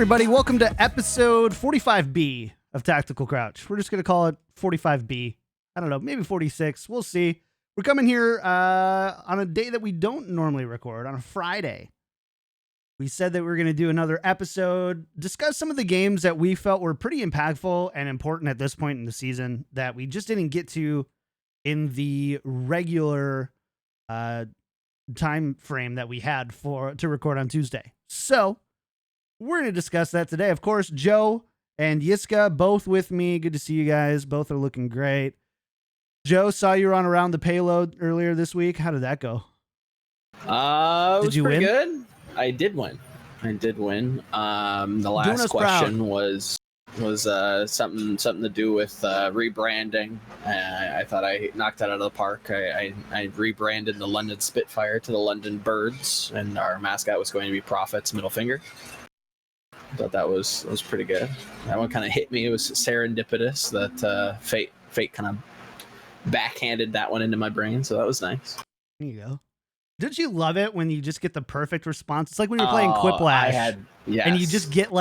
everybody. Welcome to episode 45B of Tactical Crouch. We're just going to call it 45B. I don't know, maybe 46. We'll see. We're coming here on a day that we don't normally record, on a Friday. We said that we were going to do another episode, discuss some of the games that we felt were pretty impactful and important at this point in the season that we just didn't get to in the regular time frame that we had to record on Tuesday. So we're going to discuss that today. Of course, Joe and Yiska, both with me. Good to see you guys. Both are looking great. Joe, saw you on Around the Payload earlier this week. How did that go? Did you win? Good. I did win. The last question was something to do with rebranding. I thought I knocked that out of the park. I rebranded the London Spitfire to the London Birds, and our mascot was going to be Prophet's middle finger. I thought that was pretty good. That one kind of hit me. It was serendipitous that fate kind of backhanded that one into my brain, so that was nice. There you go. Did you love it when you just get the perfect response? It's like when you're playing Quiplash and you just get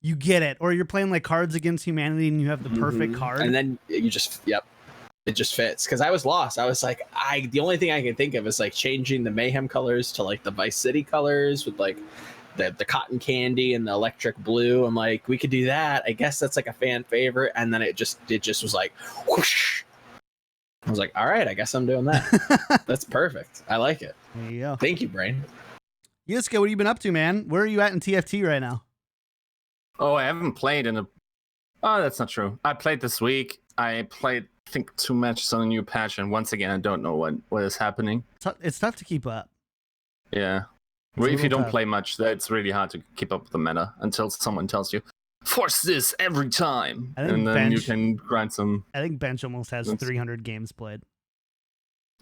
you get it, or you're playing like Cards Against Humanity and you have the perfect card, and then you just it just fits. Because I was lost. I was like, the only thing I can think of is like changing the Mayhem colors to like the Vice City colors with like the cotton candy and the electric blue. I'm like, we could do that. I guess that's like a fan favorite. And then it just was like whoosh. I was like, all right, I guess I'm doing that. That's perfect. I like it. There you go. Thank you, Brain. Yiska, what have you been up to, man? Where are you at in TFT right now? Oh, I haven't played in a... Oh, that's not true. I played this week. I played, I think, 2 matches on a new patch, and once again, I don't know what is happening. It's tough to keep up. Yeah. Well, if you don't play much, it's really hard to keep up with the meta until someone tells you, force this every time, and then you can grind some... I think Bench almost has 300 games played.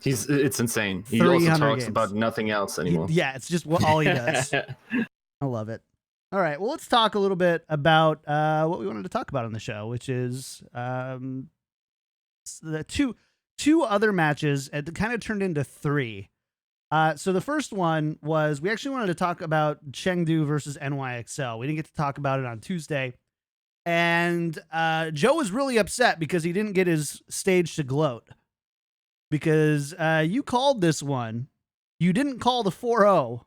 It's insane. He also talks about nothing else anymore. Yeah, it's just all he does. I love it. All right, well, let's talk a little bit about what we wanted to talk about on the show, which is the two other matches. It kind of turned into 3. So the first one was, we actually wanted to talk about Chengdu versus NYXL. We didn't get to talk about it on Tuesday. And Joe was really upset because he didn't get his stage to gloat. Because you called this one. You didn't call the 4-0.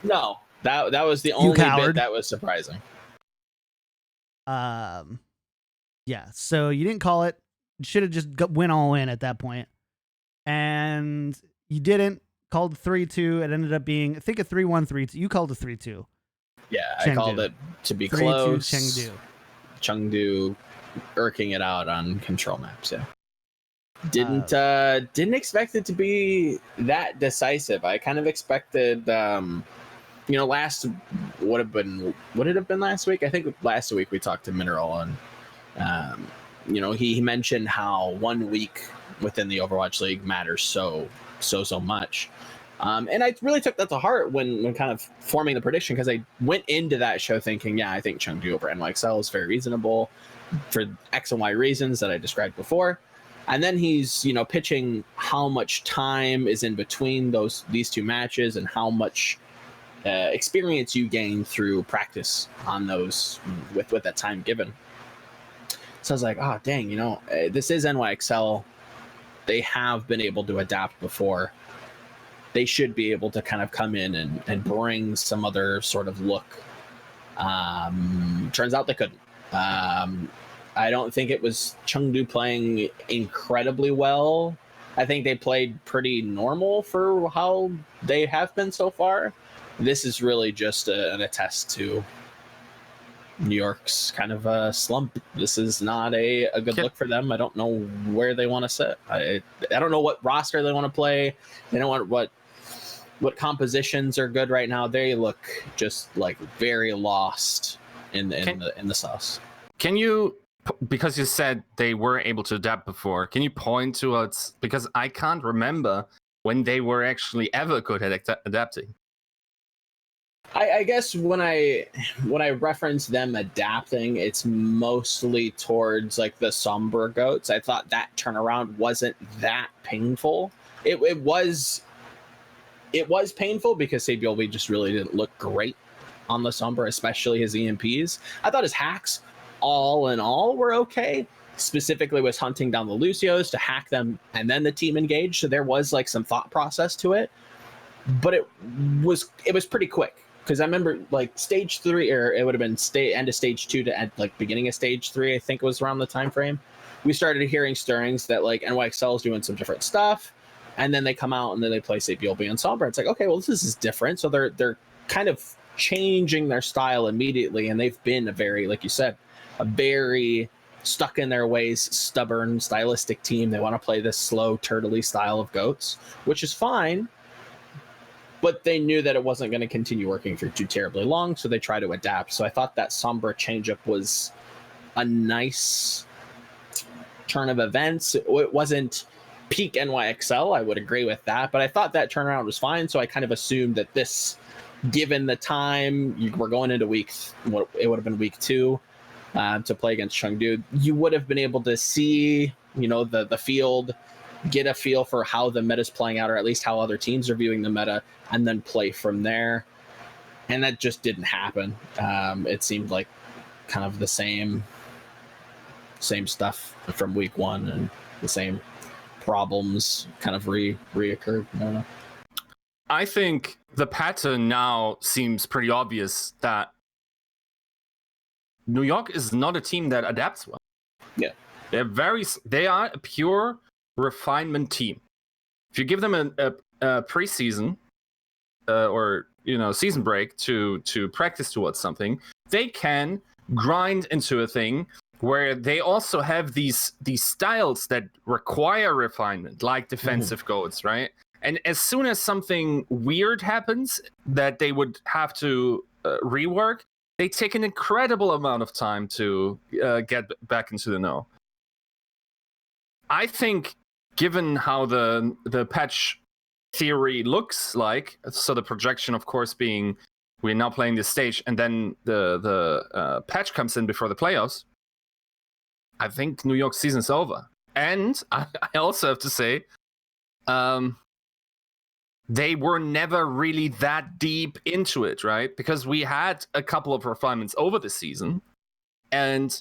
No, that was the only bit that was surprising. Yeah, so you didn't call it. You should have just went all in at that point. And you didn't. Called 3-2. It ended up being, I think, a 3-1, 3-2. You called a 3-2. Yeah, Chengdu. I called it to be close. Chengdu irking it out on control maps. Yeah, didn't expect it to be that decisive. I kind of expected, last would it have been last week? I think last week we talked to Mineral, and he mentioned how 1 week within the Overwatch League matters so much. And I really took that to heart when kind of forming the prediction, because I went into that show thinking, yeah, I think Chengdu over NYXL is very reasonable for X and Y reasons that I described before. And then he's, pitching how much time is in between these 2 matches and how much experience you gain through practice on those with that time given. So I was like, oh, dang, this is NYXL. They have been able to adapt before. They should be able to kind of come in and bring some other sort of look. Turns out they couldn't. I don't think it was Chengdu playing incredibly well. I think they played pretty normal for how they have been so far. This is really just an attest to New York's kind of a slump. This is not a good look for them. I don't know where they want to sit. I don't know what roster they want to play. They don't want what compositions are good right now. They look just like very lost in the sauce. Can you, because you said they were able to adapt before, can you point to us, because I can't remember when they were actually ever good at adapting. I guess when I reference them adapting, it's mostly towards like the Sombra goats. I thought that turnaround wasn't that painful. It was painful because Sabiolvi just really didn't look great on the Sombra, especially his EMPs. I thought his hacks, all in all, were okay. Specifically was hunting down the Lucios to hack them and then the team engaged. So there was like some thought process to it. But it was pretty quick. Because I remember like stage 3, or it would have been end of stage 2 to end, like beginning of stage 3, I think it was around the time frame. We started hearing stirrings that like NYXL is doing some different stuff, and then they come out and then they play Sapiolbe and Sombra. It's like, okay, well this is different. So they're kind of changing their style immediately, and they've been a very, like you said, a very stuck in their ways, stubborn, stylistic team. They want to play this slow, turtley style of goats, which is fine. But they knew that it wasn't going to continue working for too terribly long, so they try to adapt. So I thought that Sombra changeup was a nice turn of events. It wasn't peak NYXL, I would agree with that, but I thought that turnaround was fine, so I kind of assumed that this, given the time, we're going into it would have been week 2 to play against Chengdu, you would have been able to see, the field, get a feel for how the meta's playing out, or at least how other teams are viewing the meta, and then play from there. And that just didn't happen. It seemed like kind of the same stuff from week 1, and the same problems kind of reoccurred. I don't know. I think the pattern now seems pretty obvious that New York is not a team that adapts well. Yeah. They are a pure refinement team. If you give them a preseason or season break to practice towards something, they can grind into a thing where they also have these styles that require refinement, like defensive goals, right? And as soon as something weird happens that they would have to rework, they take an incredible amount of time to get back into the know. I think, given how the patch theory looks like, so the projection, of course, being we're now playing this stage, and then the patch comes in before the playoffs, I think New York's season's over. And I also have to say, they were never really that deep into it, right? Because we had a couple of refinements over the season, and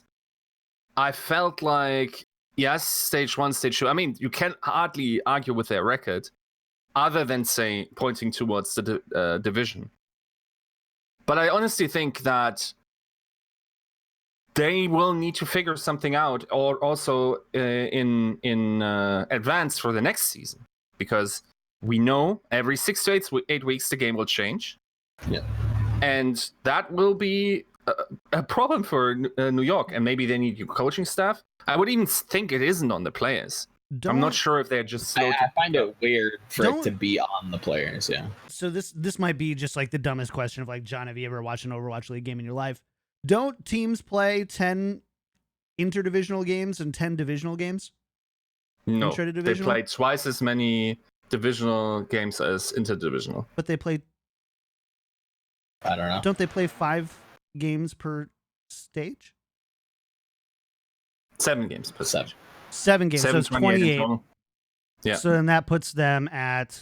I felt like, yes, stage 1, stage 2. I mean, you can hardly argue with their record, other than pointing towards the division. But I honestly think that they will need to figure something out, or also in advance for the next season, because we know every 6 to 8 weeks the game will change. Yeah, and that will be a problem for New York, and maybe they need new coaching staff. I would even think it isn't on the players. I'm not sure if they're just slow. I find it weird for it to be on the players. Yeah. So this might be just like the dumbest question of like, John, have you ever watched an Overwatch League game in your life? Don't teams play 10 interdivisional games and 10 divisional games? No, they play twice as many divisional games as interdivisional. But they play, I don't know. Don't they play 5 games per stage? 7 games per stage. 7 games, so it's 28. Yeah. So then that puts them at...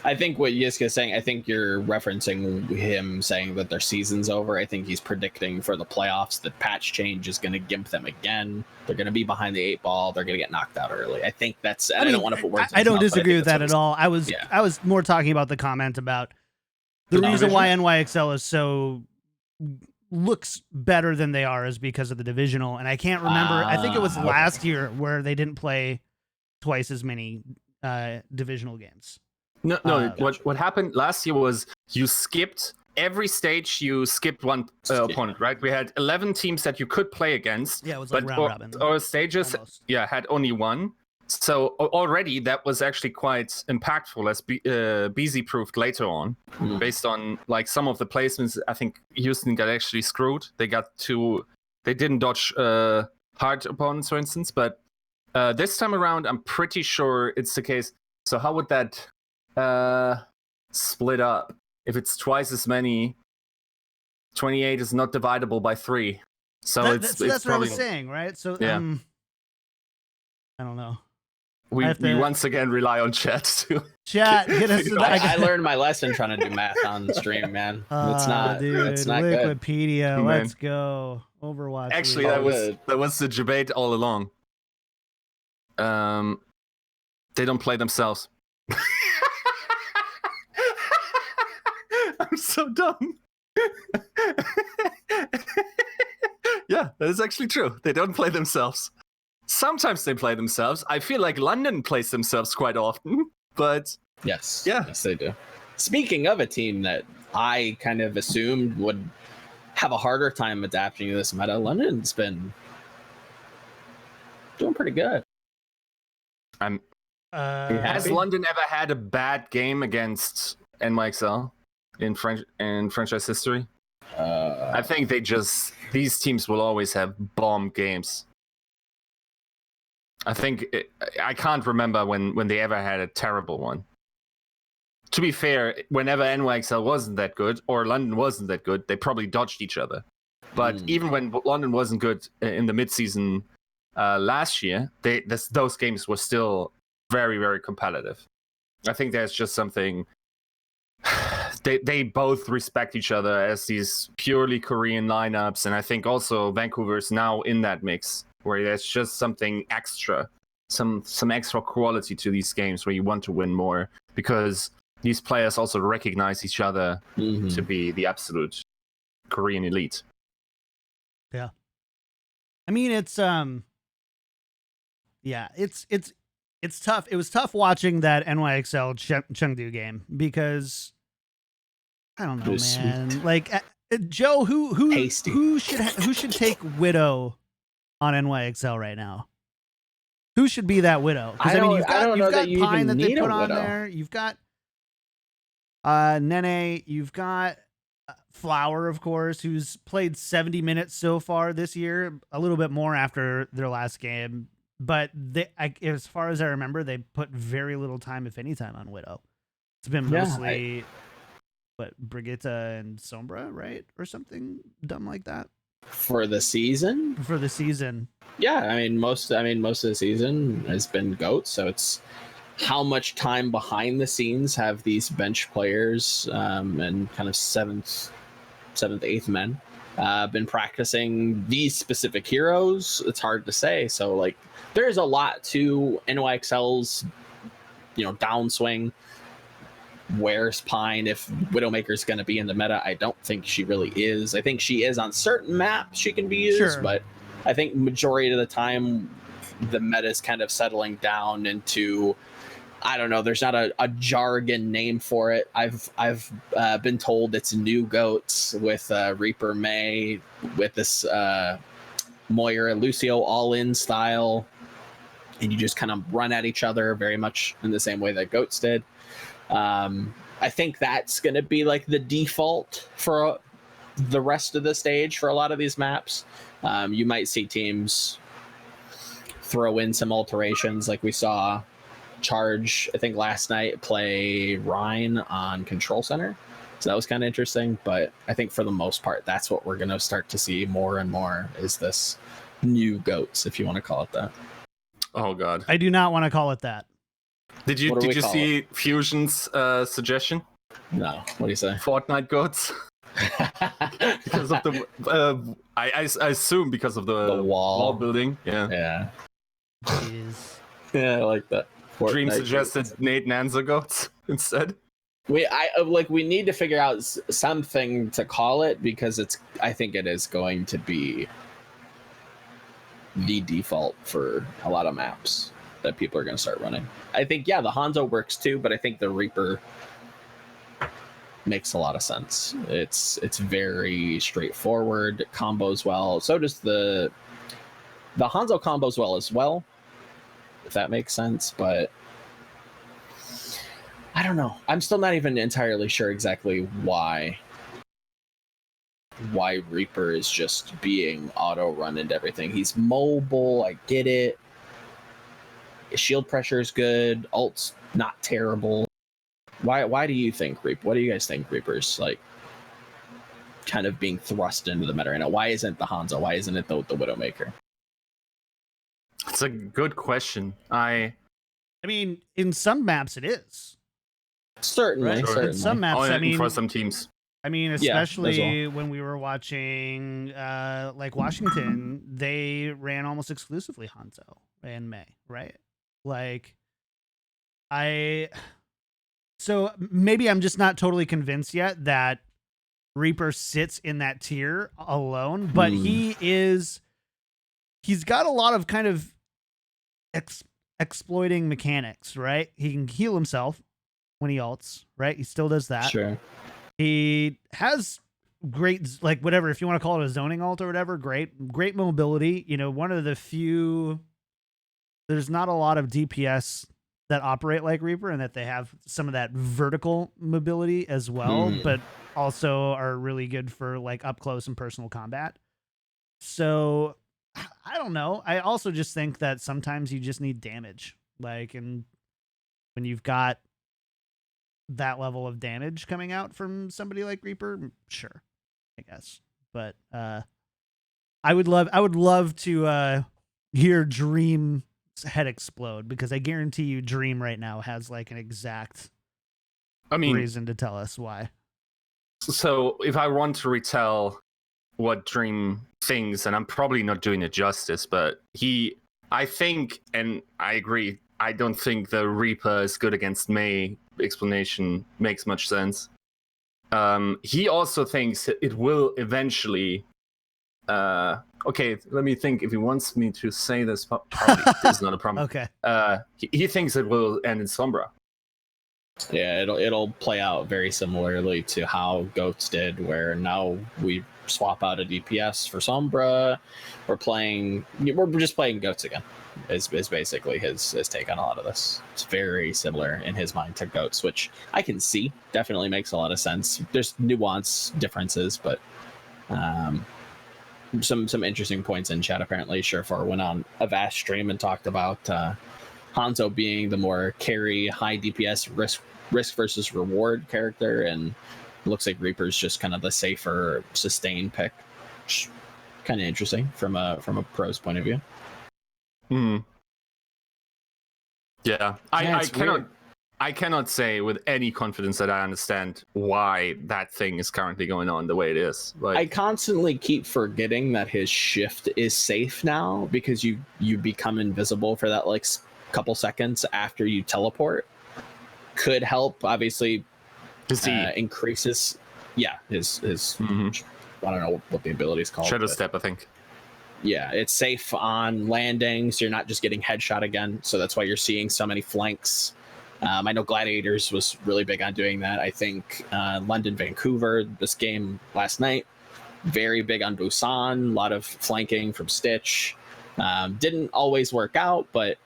I think what Yiska is saying, I think you're referencing him saying that their season's over. I think he's predicting for the playoffs that patch change is going to gimp them again. They're going to be behind the 8 ball. They're going to get knocked out early. I think that's... I don't want to put words in I don't mouth, disagree with that at all. I was more talking about the comment about the reason why NYXL is so... looks better than they are is because of the divisional, and I can't remember. I think it was last year where they didn't play twice as many divisional games. No. What happened last year was you skipped every stage. You skipped one opponent, right? We had 11 teams that you could play against. Yeah, it was like round robin. Our stages, almost. had only one. So already that was actually quite impactful, as BZ proved later on, based on like some of the placements. I think Houston got actually screwed. They didn't dodge hard opponents, for instance. But this time around, I'm pretty sure it's the case. So how would that split up? If it's twice as many, 28 is not dividable by 3. So that's probably what I was probably saying, right? So yeah. I don't know. We once again rely on chat too. Chat, hit us. I learned my lesson trying to do math on stream, man. It's not, dude, it's not good. Wikipedia. Man. Let's go. Overwatch. Actually, League. that was the debate all along. They don't play themselves. I'm so dumb. Yeah, that is actually true. They don't play themselves. Sometimes they play themselves. I feel like London plays themselves quite often, but Yes. Yeah. Yes, they do. Speaking of a team that I kind of assumed would have a harder time adapting to this meta, London's been doing pretty good. Has London ever had a bad game against NYXL in franchise history? I think these teams will always have bomb games. I can't remember when they ever had a terrible one. To be fair, whenever NYXL wasn't that good or London wasn't that good, they probably dodged each other. But even when London wasn't good in the midseason last year, those games were still very, very competitive. I think there's just something. They both respect each other as these purely Korean lineups, and I think also Vancouver's now in that mix where there's just something extra, some extra quality to these games where you want to win more because these players also recognize each other to be the absolute Korean elite. Yeah. I mean, it's tough. It was tough watching that NYXL Chengdu game because I don't know, man. Sweet. Like Joe, who Tasty. who should take Widow on NYXL right now? Who should be that Widow? Because I mean, you've got Pine that they put on there. You've got Nene. You've got Flower, of course, who's played 70 minutes so far this year, a little bit more after their last game. But as far as I remember, they put very little time, if any time, on Widow. It's been mostly Brigitte and Sombra, right, or something dumb like that for the season. Yeah, I mean most of the season has been goats. So it's how much time behind the scenes have these bench players and kind of seventh, eighth men been practicing these specific heroes? It's hard to say. So like, there's a lot to NYXL's, downswing. Where's Pine if Widowmaker's going to be in the meta? I don't think she really is. I think she is on certain maps she can be used, sure. But I think majority of the time the meta is kind of settling down into, I don't know, there's not a jargon name for it. I've been told it's new goats with Reaper May, with this Moira Lucio all-in style, and you just kind of run at each other very much in the same way that goats did. I think that's going to be like the default for the rest of the stage for a lot of these maps. You might see teams throw in some alterations, like we saw Charge, I think last night, play Rhine on Control Center. So that was kind of interesting. But I think for the most part, that's what we're going to start to see more and more, is this new goats, if you want to call it that. Oh, God. I do not want to call it that. Did you see Fusion's suggestion? No. What do you say? Fortnite goats. Because of the, I assume because of the wall building. Yeah. Jeez. Yeah, I like that. Fortnite Dream suggested goats. Nate Nanza goats instead. We need to figure out something to call it, because I think it is going to be the default for a lot of maps that people are going to start running. I think, the Hanzo works too, but I think the Reaper makes a lot of sense. It's very straightforward, combos well. So does the Hanzo combos well as well, if that makes sense. But I don't know. I'm still not even entirely sure exactly why Reaper is just being auto run into everything. He's mobile, I get it. Shield pressure is good. Ult's not terrible. Why do you think what do you guys think Reaper's like kind of being thrust into the meta right now? Why isn't the Hanzo? Why isn't it the Widowmaker? It's a good question. I mean, in some maps it is. Certainly, Right. certainly. In some maps, Only I mean, for some teams. Yeah, as especially when we were watching like Washington, they ran almost exclusively Hanzo and Mei, right? Like so maybe I'm just not totally convinced yet that Reaper sits in that tier alone, but he's got a lot of kind of exploiting mechanics, right? He can heal himself when he ults, right? He still does that. Sure. He has great, like, whatever, if you want to call it a zoning ult or whatever, great mobility. You know, one of the few, there's not a lot of DPS that operate like Reaper and that they have some of that vertical mobility as well, but also are really good for like up close and personal combat. So I don't know. I also just think that sometimes you just need damage. Like, and when you've got that level of damage coming out from somebody like Reaper, sure, I guess. But I would love to hear Dream's head explode, because I guarantee you Dream right now has like an exact reason to tell us why. So if I want to retell what Dream thinks, and I'm probably not doing it justice, but I think, and I agree, I don't think the Reaper is good against Mei explanation makes much sense. He also thinks it will eventually. Okay, let me think. If he wants me to say this, probably is not a problem. Okay. He thinks it will end in Sombra. Yeah, it'll play out very similarly to how Goats did, where now we swap out a DPS for Sombra. We're just playing Goats again. Is basically his take on a lot of this. It's very similar in his mind to Goats, which I can see definitely makes a lot of sense. There's nuance differences, but some interesting points in chat. Apparently, Surefour went on a vast stream and talked about Hanzo being the more carry, high DPS risk versus reward character, and it looks like Reaper's just kind of the safer sustain pick. Kind of interesting from a pro's point of view. Yeah, I cannot say with any confidence that I understand why that thing is currently going on the way it is. Like, I constantly keep forgetting that his shift is safe now, because you become invisible for that like couple seconds after you teleport. Could help, obviously. Increases, his I don't know what the ability is called. Shadow Step, I think. Yeah, it's safe on landing, so you're not just getting headshot again. So that's why you're seeing so many flanks. I know Gladiators was really big on doing that. I think London, Vancouver, this game last night, very big on Busan. A lot of flanking from Stitch. Didn't always work out, but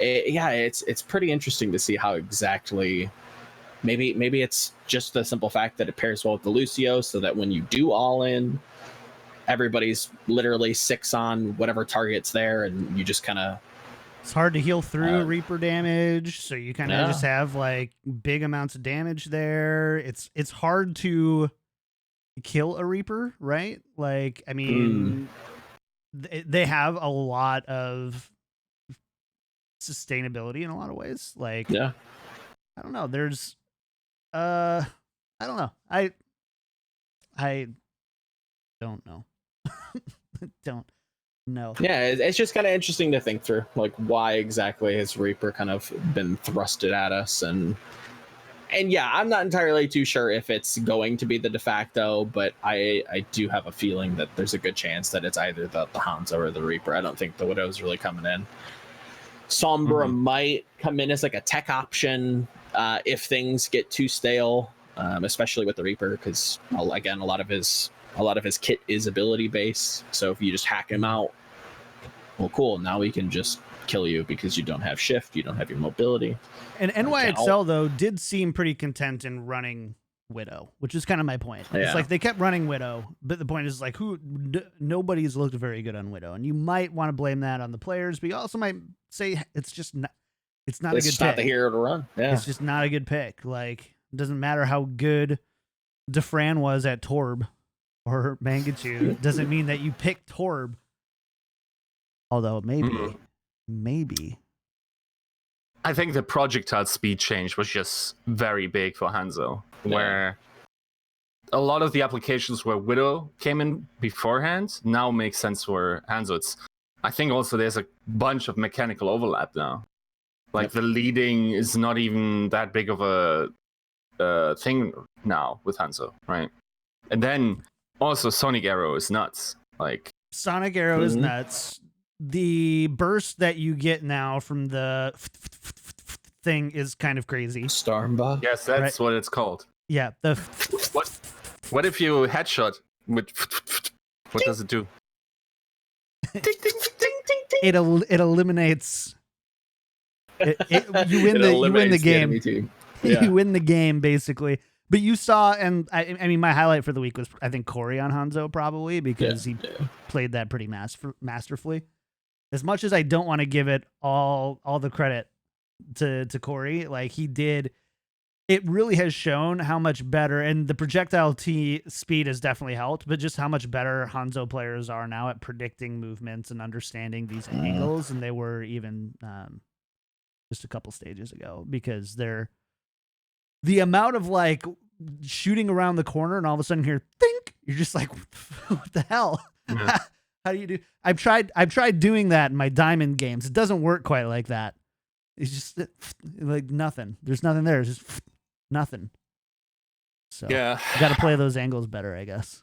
it's pretty interesting to see how exactly. Maybe it's just the simple fact that it pairs well with the Lucio, so that when you do all in, everybody's literally 6 on whatever target's there, and you just kind of. It's hard to heal through Reaper damage, so you kind of just have like big amounts of damage there. It's hard to kill a Reaper, right? Like, I mean, they have a lot of sustainability in a lot of ways. Like, I don't know. There's, I don't know. I don't know. Don't know. Yeah, it's just kind of interesting to think through, like, why exactly has Reaper kind of been thrusted at us, and yeah, I'm not entirely too sure if it's going to be the de facto, but I do have a feeling that there's a good chance that it's either the Hanzo or the Reaper. I don't think the Widow's really coming in. Sombra might come in as like a tech option if things get too stale, especially with the Reaper, because again, a lot of his kit is ability based. So if you just hack him out, well, cool. Now we can just kill you because you don't have shift, you don't have your mobility. And NYXL though did seem pretty content in running Widow, which is kind of my point. Yeah. It's like they kept running Widow, but the point is like nobody's looked very good on Widow, and you might want to blame that on the players, but you also might say it's just not. It's not a good pick. Not the hero to run. Yeah, it's just not a good pick. Like, it doesn't matter how good Defran was at Torb or Mangachu. It doesn't mean that you pick Torb. Although maybe I think the projectile speed change was just very big for Hanzo, where a lot of the applications where Widow came in beforehand now make sense for Hanzo. I think also there's a bunch of mechanical overlap now. Like the leading is not even that big of a thing now with Hanzo, right? And then also Sonic Arrow is nuts. Like Sonic Arrow is nuts. The burst that you get now from the thing is kind of crazy. Stormba? Yes, that's what it's called. Yeah. What if you headshot with what does it do? It eliminates. You win the game. Yeah. You win the game basically. But you saw, and I mean, my highlight for the week was I think Corey on Hanzo probably because he played that pretty masterfully. As much as I don't want to give it all the credit to Corey, like he did, it really has shown how much better, and the projectile speed has definitely helped, but just how much better Hanzo players are now at predicting movements and understanding these angles than they were even just a couple stages ago, because the amount of like shooting around the corner and all of a sudden here, think you're just like, what the hell? Yeah. How do you do? I've tried doing that in my diamond games. It doesn't work quite like that. It's just like nothing. There's nothing there. It's just nothing. So yeah, you got to play those angles better, I guess.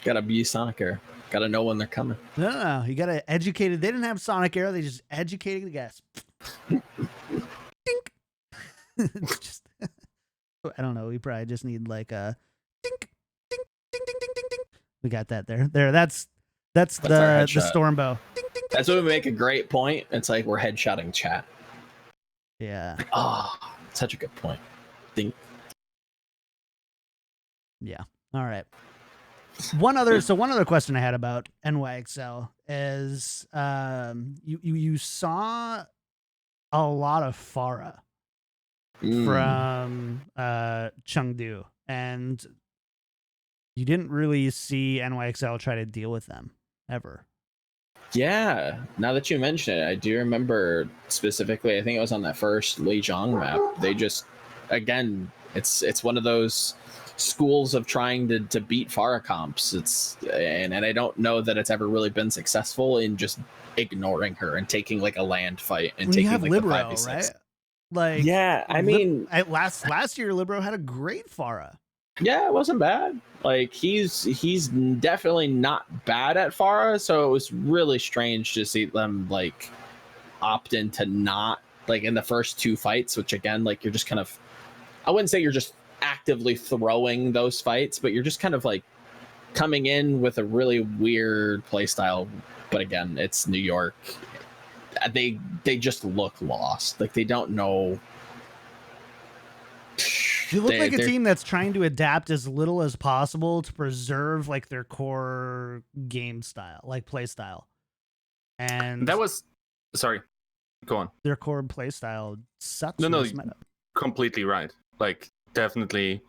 Gotta be Sonic Arrow. Gotta know when they're coming. No. You got to educate it. They didn't have Sonic Arrow. They just educated the guys. Dink. Just, I don't know. We probably just need like a dink, dink, ding, ding, ding, ding, ding. We got that there. That's the Stormbow. Ding, ding, That's when we make a great point. It's like we're headshotting chat. Yeah. Oh, such a good point. Ding. Yeah. All right. One other question I had about NYXL is you saw a lot of Farah from Chengdu, and you didn't really see NYXL try to deal with them ever. Yeah, now that you mention it, I do remember specifically, I think it was on that first Lijiang map. They just, again, it's one of those schools of trying to beat Farah comps. And I don't know that it's ever really been successful in just ignoring her and taking like a land fight and taking have like Libero, the 5v6. right? Like, yeah, I mean, last year Libero had a great Farah. Yeah, it wasn't bad. Like he's definitely not bad at Farah, so it was really strange to see them like opt into not like in the first two fights, which again, like you're just kind of, I wouldn't say you're just actively throwing those fights, but you're just kind of like coming in with a really weird play style. But again, it's New York. They just look lost. Like they don't know. You look like a team that's trying to adapt as little as possible to preserve like their core game style, like play style. And that was, sorry, go on. Their core play style sucks. No, completely right. Like definitely.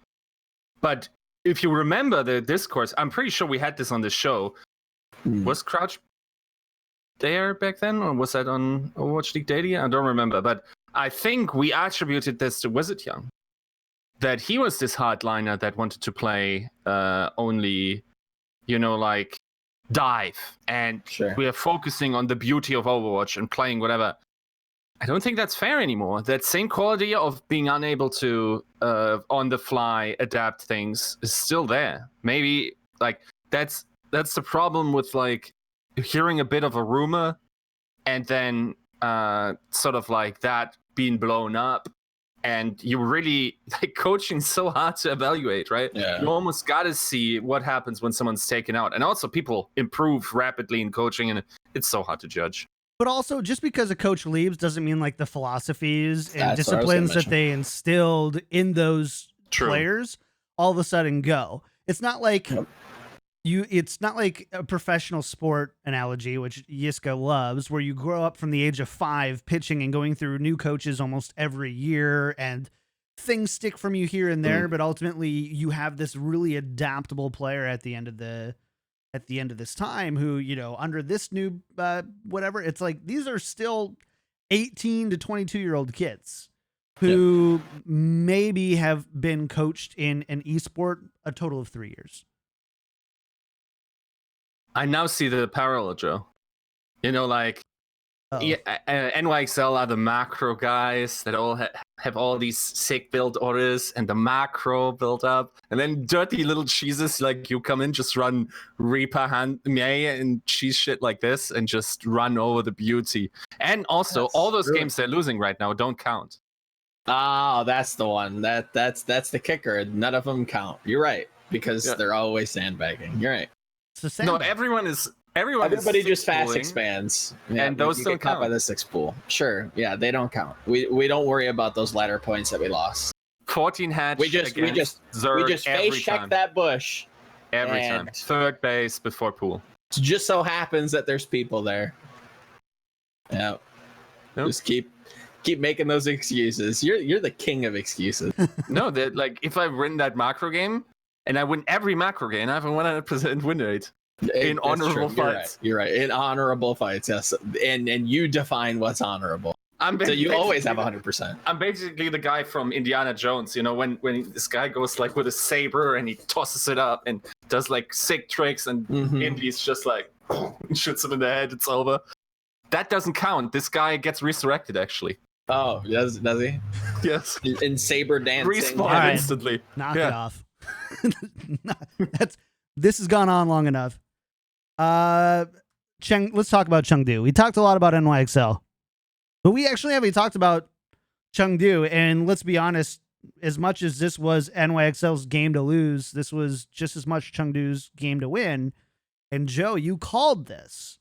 But if you remember the discourse, I'm pretty sure we had this on the show. Was Crouch there back then, or was that on Overwatch League Daily? I don't remember, but I think we attributed this to Wizard Young. That he was this hardliner that wanted to play only, like dive. And we are focusing on the beauty of Overwatch and playing whatever. I don't think that's fair anymore. That same quality of being unable to, on the fly, adapt things is still there. Maybe, like, that's the problem with, like, hearing a bit of a rumor and then sort of like that being blown up. And you really, like, coaching's so hard to evaluate, right? Yeah. You almost got to see what happens when someone's taken out. And also people improve rapidly in coaching, and it's so hard to judge. But also, just because a coach leaves doesn't mean like the philosophies and disciplines that they instilled in those players all of a sudden go. It's not like it's not like a professional sport analogy, which Yiska loves, where you grow up from the age of 5 pitching and going through new coaches almost every year, and things stick from you here and there, but ultimately you have this really adaptable player at the end of this time who, under this new whatever, it's like these are still 18 to 22-year-old kids who maybe have been coached in an esport a total of 3 years. I now see the parallel, Joe. You know, like NYXL are the macro guys that all have all these sick build orders and the macro build up, and then dirty little cheeses like you come in, just run Reaper hand Mei and cheese shit like this, and just run over the beauty. And also, all those games they're losing right now don't count. Oh, that's the one. That's the kicker. None of them count. You're right, because they're always sandbagging. You're right. No, Everybody just fast expands, and those don't count by the 6 pool. Sure, yeah, they don't count. We don't worry about those ladder points that we lost. 14 hatch. We just face check that bush every time. Third base before pool. It just so happens that there's people there. Yeah, just keep making those excuses. You're the king of excuses. No, that like if I win that macro game and I win every macro game, I have a 100% win rate. In honorable fights. You're right. In honorable fights, yes. And you define what's honorable. So you always have 100%. I'm basically the guy from Indiana Jones, you know, when this guy goes like with a saber and he tosses it up and does like sick tricks, and Indy's just like shoots him in the head, it's over. That doesn't count. This guy gets resurrected actually. Oh, does he? Yes. In saber dancing. Respawn instantly. Knock it off. This has gone on long enough. Let's talk about Chengdu. We talked a lot about NYXL, but we actually haven't talked about Chengdu. And let's be honest, as much as this was NYXL's game to lose, this was just as much Chengdu's game to win. And Joe, you called this.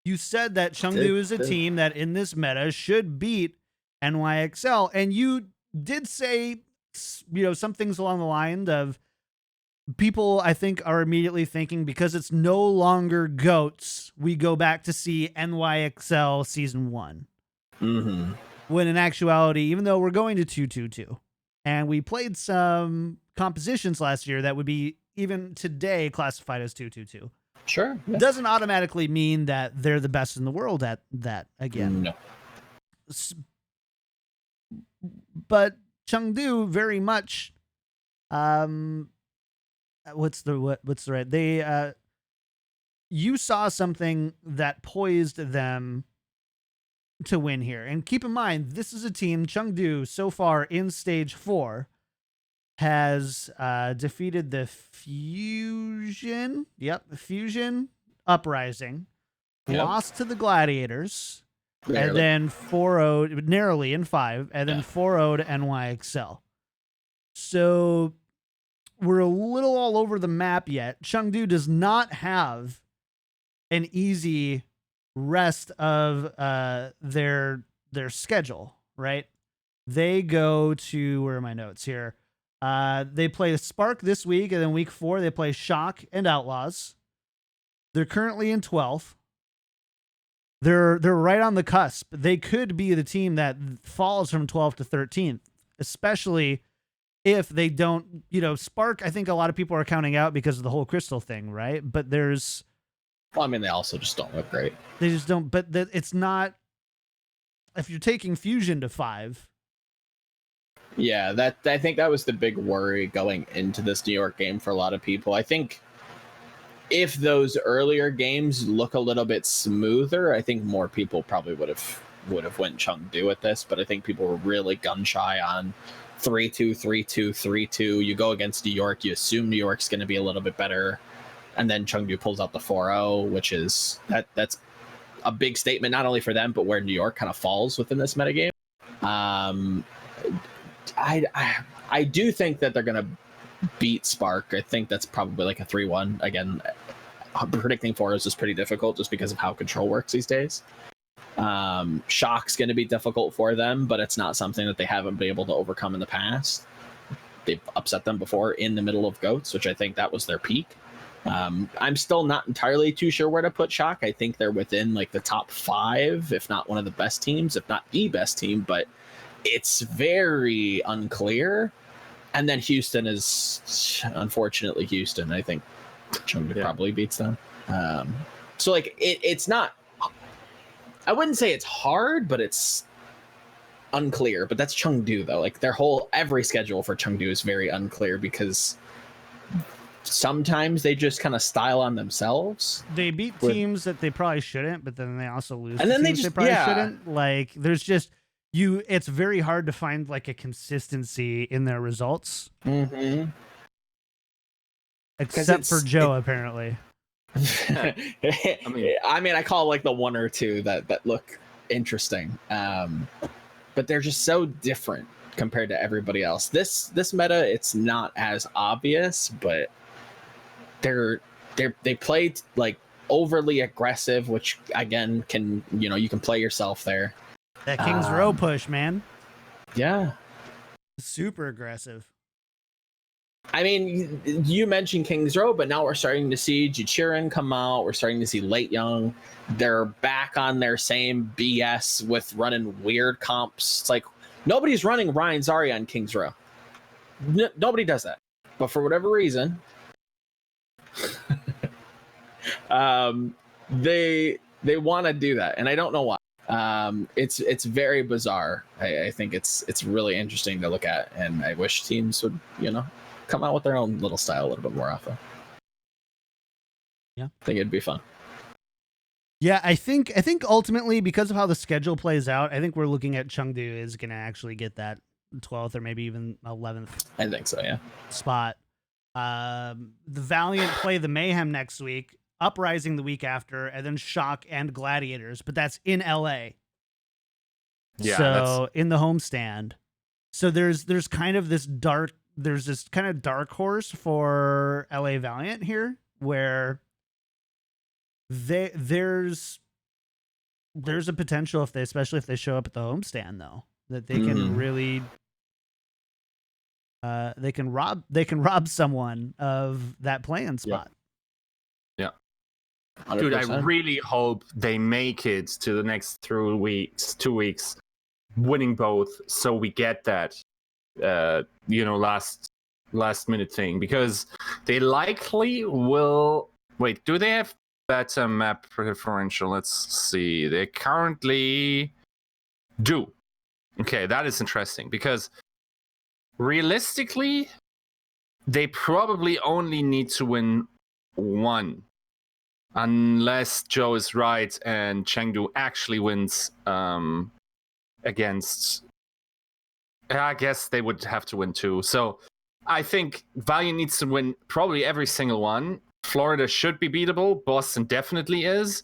You said that Chengdu is a team that in this meta should beat NYXL. And you did say, some things along the line of, people, I think, are immediately thinking because it's no longer GOATs, we go back to see NYXL Season 1. When in actuality, even though we're going to 2-2-2, and we played some compositions last year that would be even today classified as 2-2-2. Sure. Yeah. Doesn't automatically mean that they're the best in the world at that again. No. But Chengdu very much... what's the right? They you saw something that poised them to win here. And keep in mind, this is a team, Chengdu, so far in stage 4 has defeated the Fusion. Fusion Uprising. Lost to the Gladiators. Narrowly. And then 4-0 narrowly in 5, and then 4-0 to NYXL. So we're a little all over the map yet. Chengdu does not have an easy rest of their schedule, right? They go to, where are my notes here? They play Spark this week, and then week 4 they play Shock and Outlaws. They're currently in 12th. They're right on the cusp. They could be the team that falls from 12th to 13th, especially if they don't, Spark, I think a lot of people are counting out because of the whole Crystal thing, right? But there's... Well, I mean, they also just don't look great. They just don't, but it's not... If you're taking Fusion to 5... Yeah, I think that was the big worry going into this New York game for a lot of people. I think if those earlier games look a little bit smoother, I think more people probably would have went Chengdu at this, but I think people were really gun-shy on 3-2, 3-2, 3-2. You go against New York, you assume New York's going to be a little bit better, and then Chengdu pulls out the 4-0, which is that's a big statement not only for them but where New York kind of falls within this metagame. I do think that they're going to beat Spark. I think that's probably like a 3-1. Again, predicting 4-0s is pretty difficult just because of how control works these days. Shock's going to be difficult for them, but it's not something that they haven't been able to overcome in the past. They've upset them before in the middle of GOATs, which I think that was their peak. I'm still not entirely too sure where to put Shock. I think they're within like the top 5, if not one of the best teams, if not the best team, but it's very unclear. And then Houston is, unfortunately, Houston. I think Chengdu probably beats them. So like it's not I wouldn't say it's hard, but it's unclear. But that's Chengdu though. Like every schedule for Chengdu is very unclear because sometimes they just kind of style on themselves. They beat teams that they probably shouldn't, but then they also lose And to then teams they probably just shouldn't. Like there's just it's very hard to find like a consistency in their results. Mm-hmm. Except for Joe, apparently. I mean, I call like the one or two that look interesting, but they're just so different compared to everybody else. This meta, it's not as obvious, but they play like overly aggressive, which again can you can play yourself there. That King's Row push, man. Yeah, super aggressive. I mean, you mentioned King's Row, but now we're starting to see Jichirin come out. We're starting to see Late Young. They're back on their same BS with running weird comps. It's like nobody's running Ryan Zarya on King's Row. Nobody does that. But for whatever reason, they want to do that, and I don't know why. It's very bizarre. I think it's really interesting to look at, and I wish teams would come out with their own little style a little bit more often. Yeah, I think it'd be fun. Yeah, I think ultimately, because of how the schedule plays out, I think we're looking at Chengdu is going to actually get that 12th or maybe even 11th. I think so, yeah. Spot. The Valiant play the Mayhem next week, Uprising the week after, and then Shock and Gladiators, but that's in LA. Yeah. So in the homestand. So there's kind of this dark horse for LA Valiant here, where there's a potential especially if they show up at the homestand though, that they can really they can rob someone of that playing spot. Yeah. 100%. Dude, I really hope they make it to the next 2 weeks, winning both, so we get that last minute thing, because they likely will. Wait, do they have better map preferential? Let's see. They currently do. Okay, that is interesting, because realistically, they probably only need to win one, unless Joe is right and Chengdu actually wins against. I guess they would have to win two. So I think Valiant needs to win probably every single one. Florida should be beatable. Boston definitely is.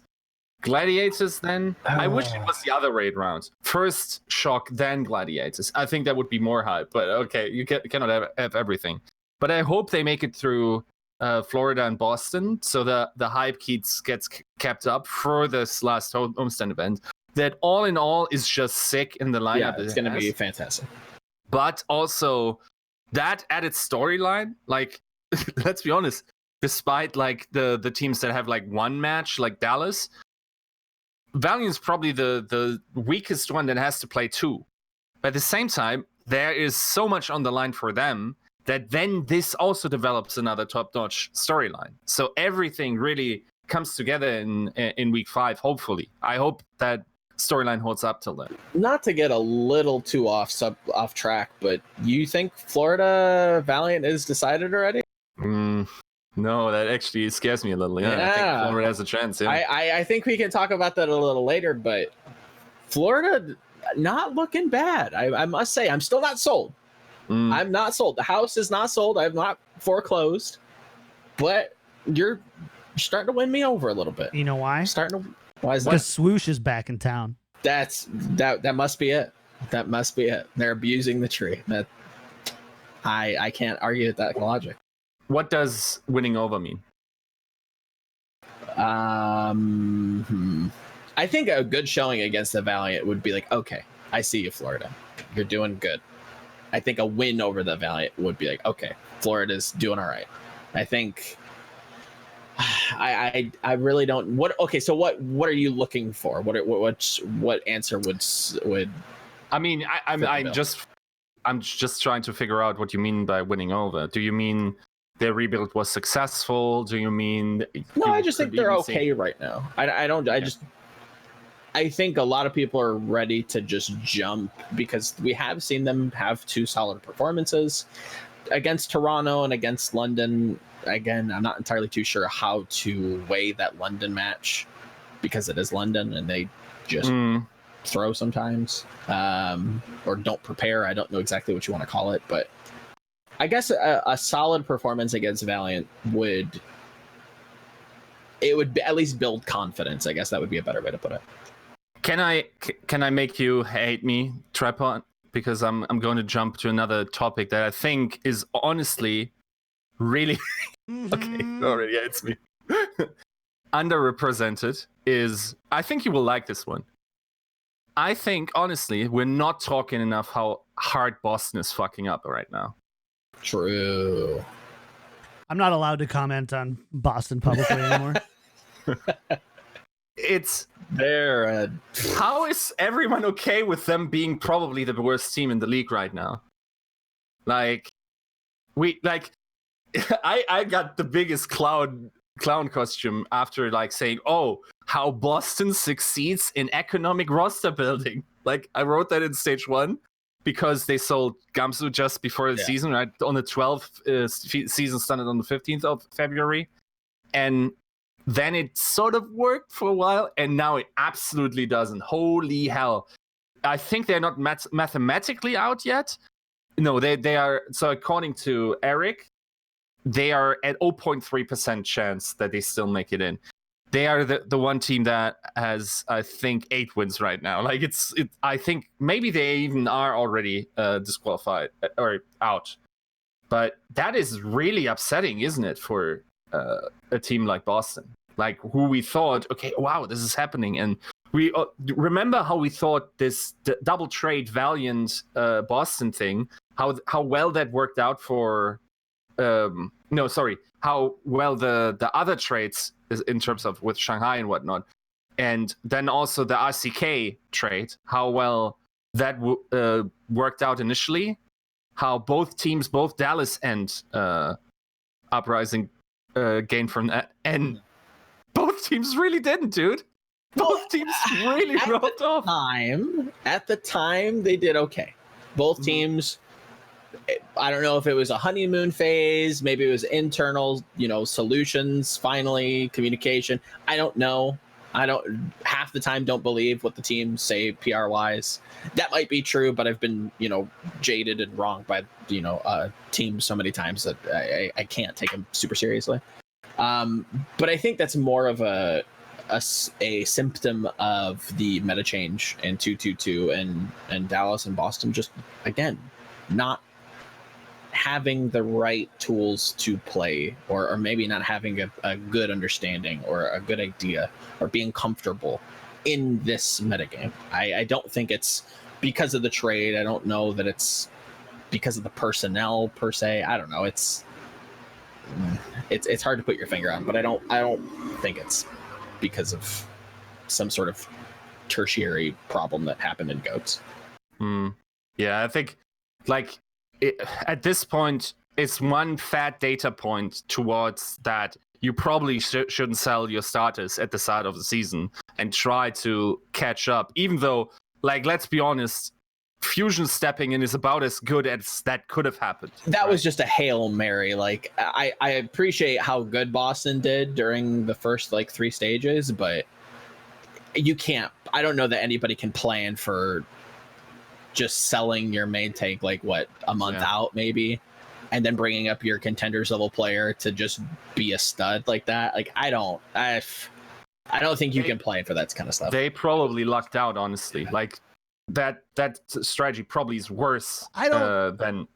Gladiators then. I wish it was the other way around. First Shock, then Gladiators. I think that would be more hype. But okay, you cannot have everything. But I hope they make it through Florida and Boston, so the hype gets kept up for this last homestand event. That all in all is just sick in the lineup. Yeah, it's going to be fantastic. But also that added storyline, like let's be honest, despite like the teams that have like one match, like Dallas, Valiant's probably the weakest one that has to play two. But at the same time, there is so much on the line for them that then this also develops another top-notch storyline. So everything really comes together in week 5, hopefully. I hope that storyline holds up till then. Not to get a little too off track, but you think Florida Valiant is decided already? No, that actually scares me a little. Yeah, I think Florida has a chance. Yeah. I think we can talk about that a little later, but Florida not looking bad. I must say, I'm still not sold. I'm not sold. The house is not sold. I have not foreclosed, but you're starting to win me over a little bit. You know why? Why is that? Because Swoosh is back in town. That must be it. That must be it. They're abusing the tree. That I can't argue with that logic. What does winning over mean? I think a good showing against the Valiant would be like, okay, I see you, Florida. You're doing good. I think a win over the Valiant would be like, okay, Florida's doing all right. I think I really don't. So what are you looking for? What answer would? I mean, I'm just trying to figure out what you mean by winning over. Do you mean their rebuild was successful? Do you mean? No, I just think they're okay right now. I don't. I just. I think a lot of people are ready to just jump because we have seen them have 2 solid performances against Toronto and against London. Again, I'm not entirely too sure how to weigh that London match because it is London and they just throw sometimes, or don't prepare. I don't know exactly what you want to call it, but I guess a solid performance against Valiant would at least build confidence. I guess that would be a better way to put it. Can I make you hate me, Tripod? Because I'm going to jump to another topic that I think is honestly really okay. Already, yeah, it's me. Underrepresented is, I think you will like this one. I think honestly we're not talking enough how hard Boston is fucking up right now. True. I'm not allowed to comment on Boston publicly anymore. It's there. How is everyone okay with them being probably the worst team in the league right now? Like, I got the biggest clown costume after like saying, "Oh, how Boston succeeds in economic roster building." Like, I wrote that in stage 1 because they sold Gamsu just before the season, right? On the 12th, season started on the 15th of February, and then it sort of worked for a while, and now it absolutely doesn't. Holy hell! I think they're not mathematically out yet. No, they are. So according to Eric, they are at 0.3% chance that they still make it in. They are the one team that has, I think, 8 wins right now. Like I think maybe they even are already disqualified or out. But that is really upsetting, isn't it, for a team like Boston? Like, who we thought, okay, wow, this is happening. And we remember how we thought this double trade Valiant Boston thing, how well that worked out for how well the other trades is in terms of with Shanghai and whatnot, and then also the RCK trade, how well that worked out initially, how both teams, both Dallas and Uprising, gained from that, and both teams really didn't, dude. Both teams really dropped off. At the time, they did okay. Both teams. I don't know if it was a honeymoon phase, maybe it was internal, solutions, finally, communication. I don't know. I don't half the time don't believe what the teams say PR wise. That might be true, but I've been, jaded and wronged by, teams so many times that I can't take them super seriously. But I think that's more of a symptom of the meta change in 2-2-2 and Dallas and Boston just, again, not having the right tools to play, or maybe not having a good understanding or a good idea or being comfortable in this metagame. I don't think it's because of the trade. I don't know that it's because of the personnel per se. I don't know. It's hard to put your finger on, but I don't think it's because of some sort of tertiary problem that happened in GOATs. Yeah, I think at this point, it's one fat data point towards that. You probably shouldn't sell your starters at the start of the season and try to catch up, even though, let's be honest, Fusion stepping in is about as good as that could have happened. That was just a Hail Mary. I appreciate how good Boston did during the first 3 stages, but you can't. I don't know that anybody can plan for just selling your main tank a month out maybe, and then bringing up your contenders level player to just be a stud like that. I don't think you can plan for that kind of stuff. They probably lucked out, honestly. That strategy probably is worse than.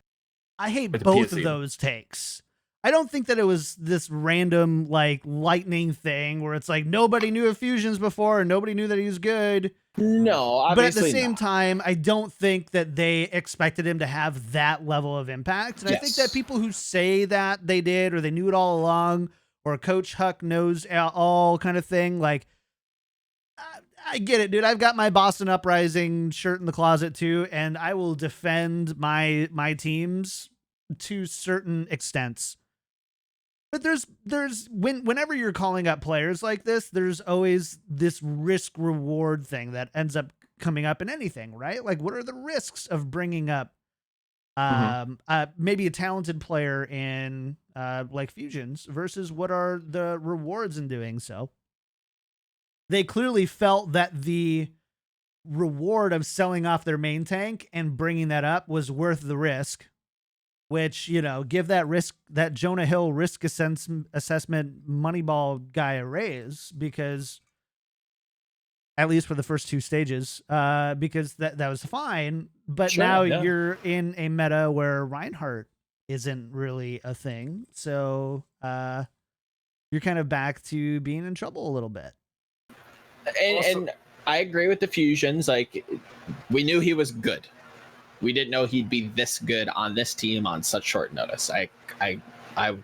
I hate both of those takes. I don't think that it was this random lightning thing where it's nobody knew of Fusions before and nobody knew that he was good. No, obviously but at the same time, I don't think that they expected him to have that level of impact. And I think that people who say that they did, or they knew it all along, or Coach Huck knows all kind of thing, I get it, dude. I've got my Boston Uprising shirt in the closet too, and I will defend my teams to certain extents. But whenever you're calling up players like this, there's always this risk reward thing that ends up coming up in anything, right? Like, what are the risks of bringing up maybe a talented player in like Fusions versus what are the rewards in doing so? They clearly felt that the reward of selling off their main tank and bringing that up was worth the risk, which, you know, give that Jonah Hill risk assessment Moneyball guy a raise, because at least for the first 2 stages, because that was fine. But Sure, now yeah. you're in a meta where Reinhardt isn't really a thing. So you're kind of back to being in trouble a little bit. And I agree with the Fusions. Like, we knew he was good. We didn't know he'd be this good on this team on such short notice. I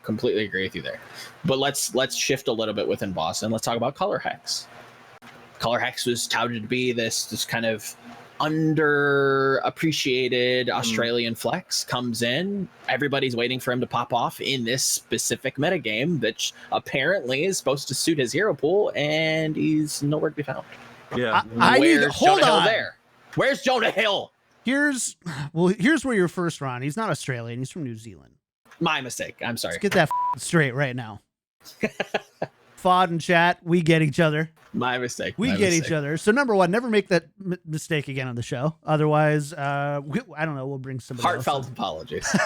completely agree with you there. But let's shift a little bit within Boston. Let's talk about Color Hex. Color Hex was touted to be this kind of underappreciated Australian flex. Comes in, everybody's waiting for him to pop off in this specific metagame that apparently is supposed to suit his hero pool, and he's nowhere to be found. Yeah. Hold on. There? Where's Jonah Hill? Here's where you're first, Ron. He's not Australian. He's from New Zealand. My mistake. I'm sorry. Let's get that straight right now. Fod and chat, we get each other. My mistake. We get each other. So number one, never make that mistake again on the show. Otherwise, I don't know. We'll bring somebody Heartfelt else apologies.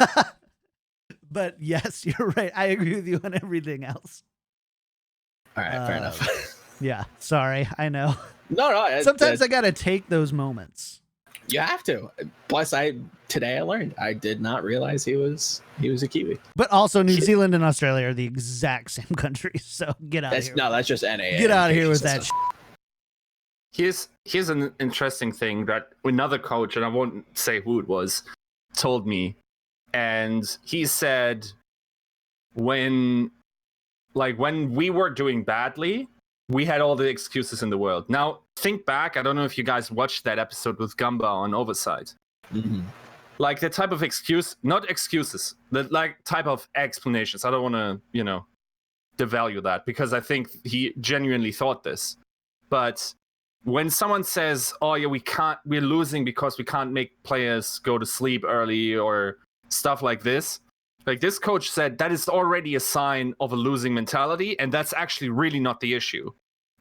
But yes, you're right. I agree with you on everything else. All right, fair enough. Yeah, sorry. I know. No. Sometimes I gotta take those moments. You have to. Plus, today I learned I did not realize he was a Kiwi. But also, New Zealand and Australia are the exact same countries. So get out of here. No, that's just NA. Get out of here with that. Here's an interesting thing that another coach, and I won't say who it was, told me, and he said when we were doing badly, we had all the excuses in the world. Now think back. I don't know if you guys watched that episode with Gumba on Oversight. Mm-hmm. Like the type of not excuses, the type of explanations. I don't want to, devalue that, because I think he genuinely thought this. But when someone says, "Oh yeah, we're losing because we can't make players go to sleep early," or stuff like this, like this coach said, that is already a sign of a losing mentality, and that's actually really not the issue.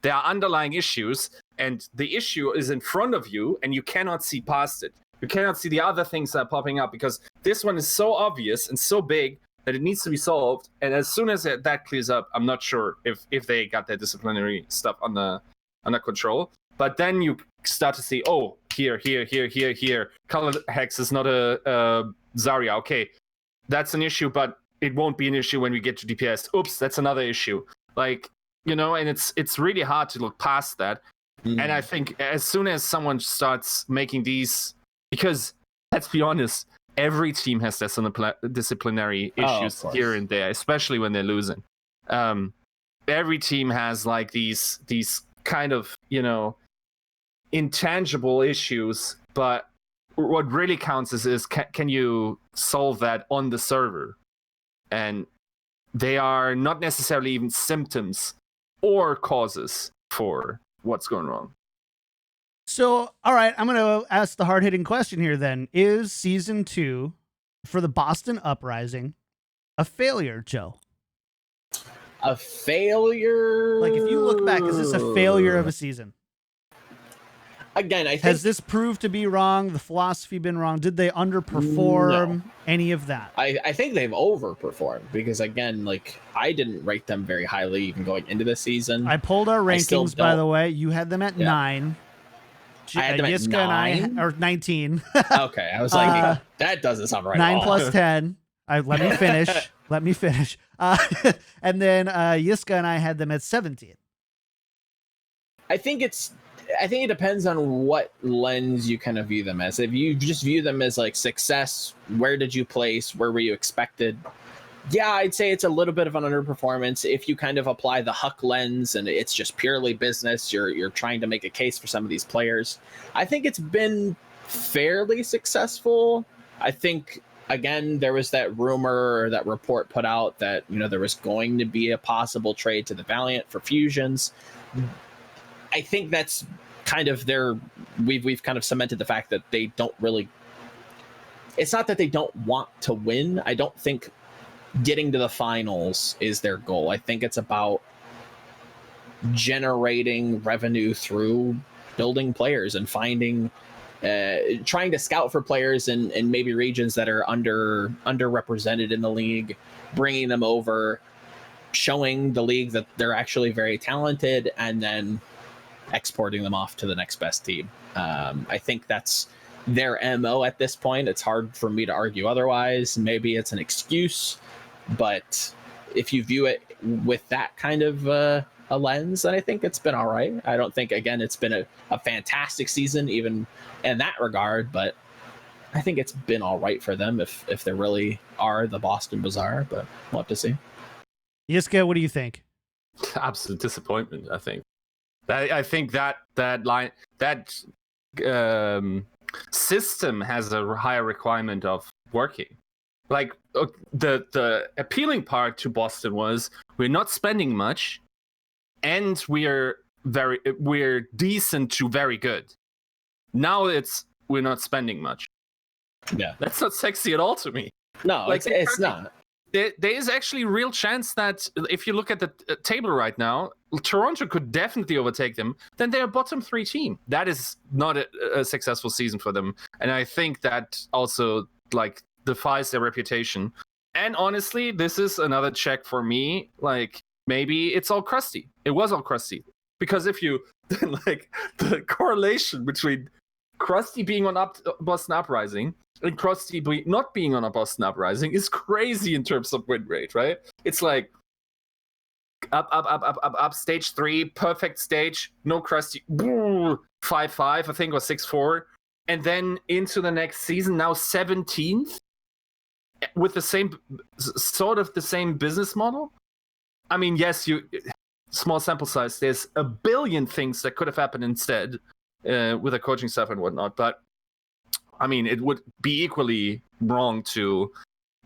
There are underlying issues, and the issue is in front of you, and you cannot see past it. You cannot see the other things that are popping up, because this one is so obvious and so big that it needs to be solved. And as soon as that clears up, I'm not sure if they got their disciplinary stuff under control. But then you start to see, oh, here. Color Hex is not a Zarya. Okay, that's an issue, but it won't be an issue when we get to DPS. Oops, that's another issue. And it's really hard to look past that. Mm. And I think as soon as someone starts making these, because let's be honest, every team has disciplinary issues here and there, especially when they're losing. Every team has like these kind of, intangible issues, but what really counts is can you solve that on the server? And they are not necessarily even symptoms or causes for what's going wrong. So, all right, I'm going to ask the hard-hitting question here then. Is Season 2 for the Boston Uprising a failure, Joe? A failure? Like, if you look back, is this a failure of a season? Again, I think... Has this proved to be wrong? The philosophy been wrong? Did they underperform? No. Any of that? I think they've overperformed, because, again, I didn't rate them very highly even going into the season. I pulled our rankings, by the way. You had them at 9. I had them Yiska at 9? Or 19. Okay, I was like, that doesn't sound right 9 at all. plus 10. Let me finish. And then Yiska and I had them at 17. I think it depends on what lens you kind of view them as. If you just view them as success, where did you place? Where were you expected? Yeah, I'd say it's a little bit of an underperformance. If you kind of apply the Huck lens and it's just purely business, you're trying to make a case for some of these players. I think it's been fairly successful. I think again, there was that rumor or that report put out that, there was going to be a possible trade to the Valiant for fusions. I think that's kind of we've kind of cemented the fact that they don't really, it's not that they don't want to win. I don't think getting to the finals is their goal. I think it's about generating revenue through building players and finding, trying to scout for players in maybe regions that are underrepresented in the league, bringing them over, showing the league that they're actually very talented, and then exporting them off to the next best team. I think that's their MO at this point. It's hard for me to argue otherwise. Maybe it's an excuse, but if you view it with that kind of a lens, then I think it's been all right. I don't think, again, it's been a fantastic season even in that regard, but I think it's been all right for them if they really are the Boston Bazaar, but we'll have to see. Yiska, what do you think? Absolute disappointment, I think. I think that system has a higher requirement of working. Like the appealing part to Boston was we're not spending much, and we're decent to very good. Now we're not spending much. Yeah, that's not sexy at all to me. No, like, it's not. There is actually a real chance that if you look at the table right now, Toronto could definitely overtake them. Then they're a bottom 3 team. That is not a successful season for them. And I think that also like defies their reputation. And honestly, this is another check for me. Like maybe it's all crusty. It was all crusty. Because if you like the correlation between Crusty being on Boston Uprising and Crusty not being on a Boston Uprising is crazy in terms of win rate, right? It's like up, stage 3, perfect stage, no Crusty, 5-5, I think, or 6-4. And then into the next season, now 17th, with the same business model. I mean, yes, small sample size, there's a billion things that could have happened instead. With the coaching stuff and whatnot, but I mean, it would be equally wrong to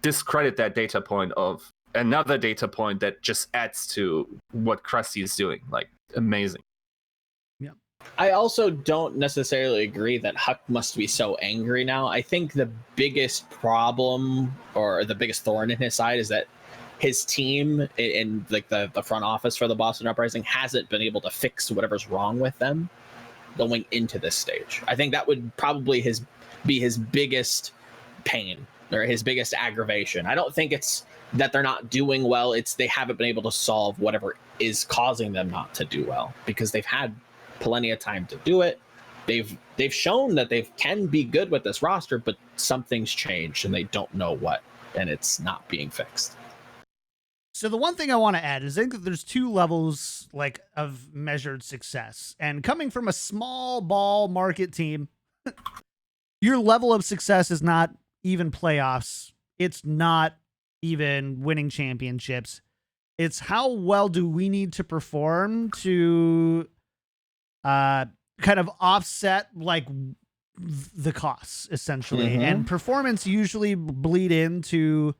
discredit that data point of another data point that just adds to what Krusty is doing. Like, amazing. Yeah. I also don't necessarily agree that Huck must be so angry now. I think the biggest problem or the biggest thorn in his side is that his team in like the front office for the Boston Uprising hasn't been able to fix whatever's wrong with them going into this stage. I think that would probably be his biggest pain or his biggest aggravation. I don't think it's that they're not doing well. It's they haven't been able to solve whatever is causing them not to do well, because they've had plenty of time to do it. They've shown that they can be good with this roster, but something's changed and they don't know what, and it's not being fixed. So the one thing I want to add is I think that there's 2 levels like of measured success. And coming from a small ball market team, your level of success is not even playoffs. It's not even winning championships. It's how well do we need to perform to kind of offset like the costs, essentially. Mm-hmm. And performance usually bleed into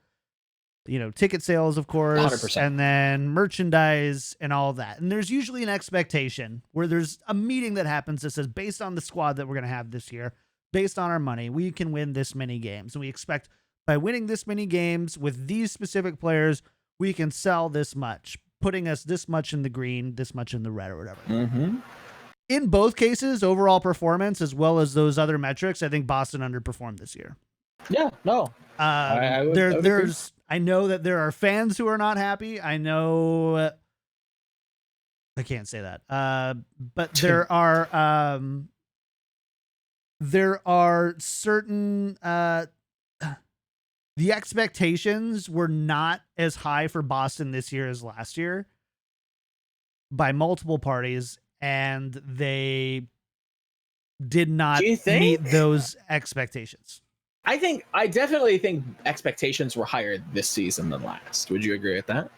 ticket sales, of course, 100%. and then merchandise and all of that. And there's usually an expectation where there's a meeting that happens that says, based on the squad that we're going to have this year, based on our money, we can win this many games. And we expect by winning this many games with these specific players, we can sell this much, putting us this much in the green, this much in the red or whatever. Mm-hmm. In both cases, overall performance, as well as those other metrics, I think Boston underperformed this year. Yeah, no. I would agree. I know that there are fans who are not happy. I know I can't say that. But there are certain the expectations were not as high for Boston this year as last year by multiple parties, and they did not meet those expectations. I definitely think expectations were higher this season than last. Would you agree with that?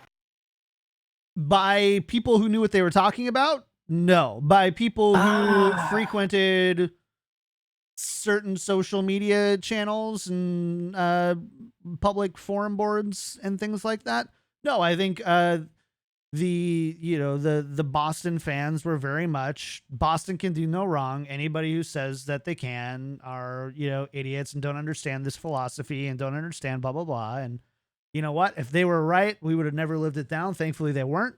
By people who knew what they were talking about? No. By people who frequented certain social media channels and public forum boards and things like that. No, I think the Boston fans were very much Boston can do no wrong. Anybody who says that they can are, idiots and don't understand this philosophy and don't understand blah, blah, blah. And you know what? If they were right, we would have never lived it down. Thankfully they weren't.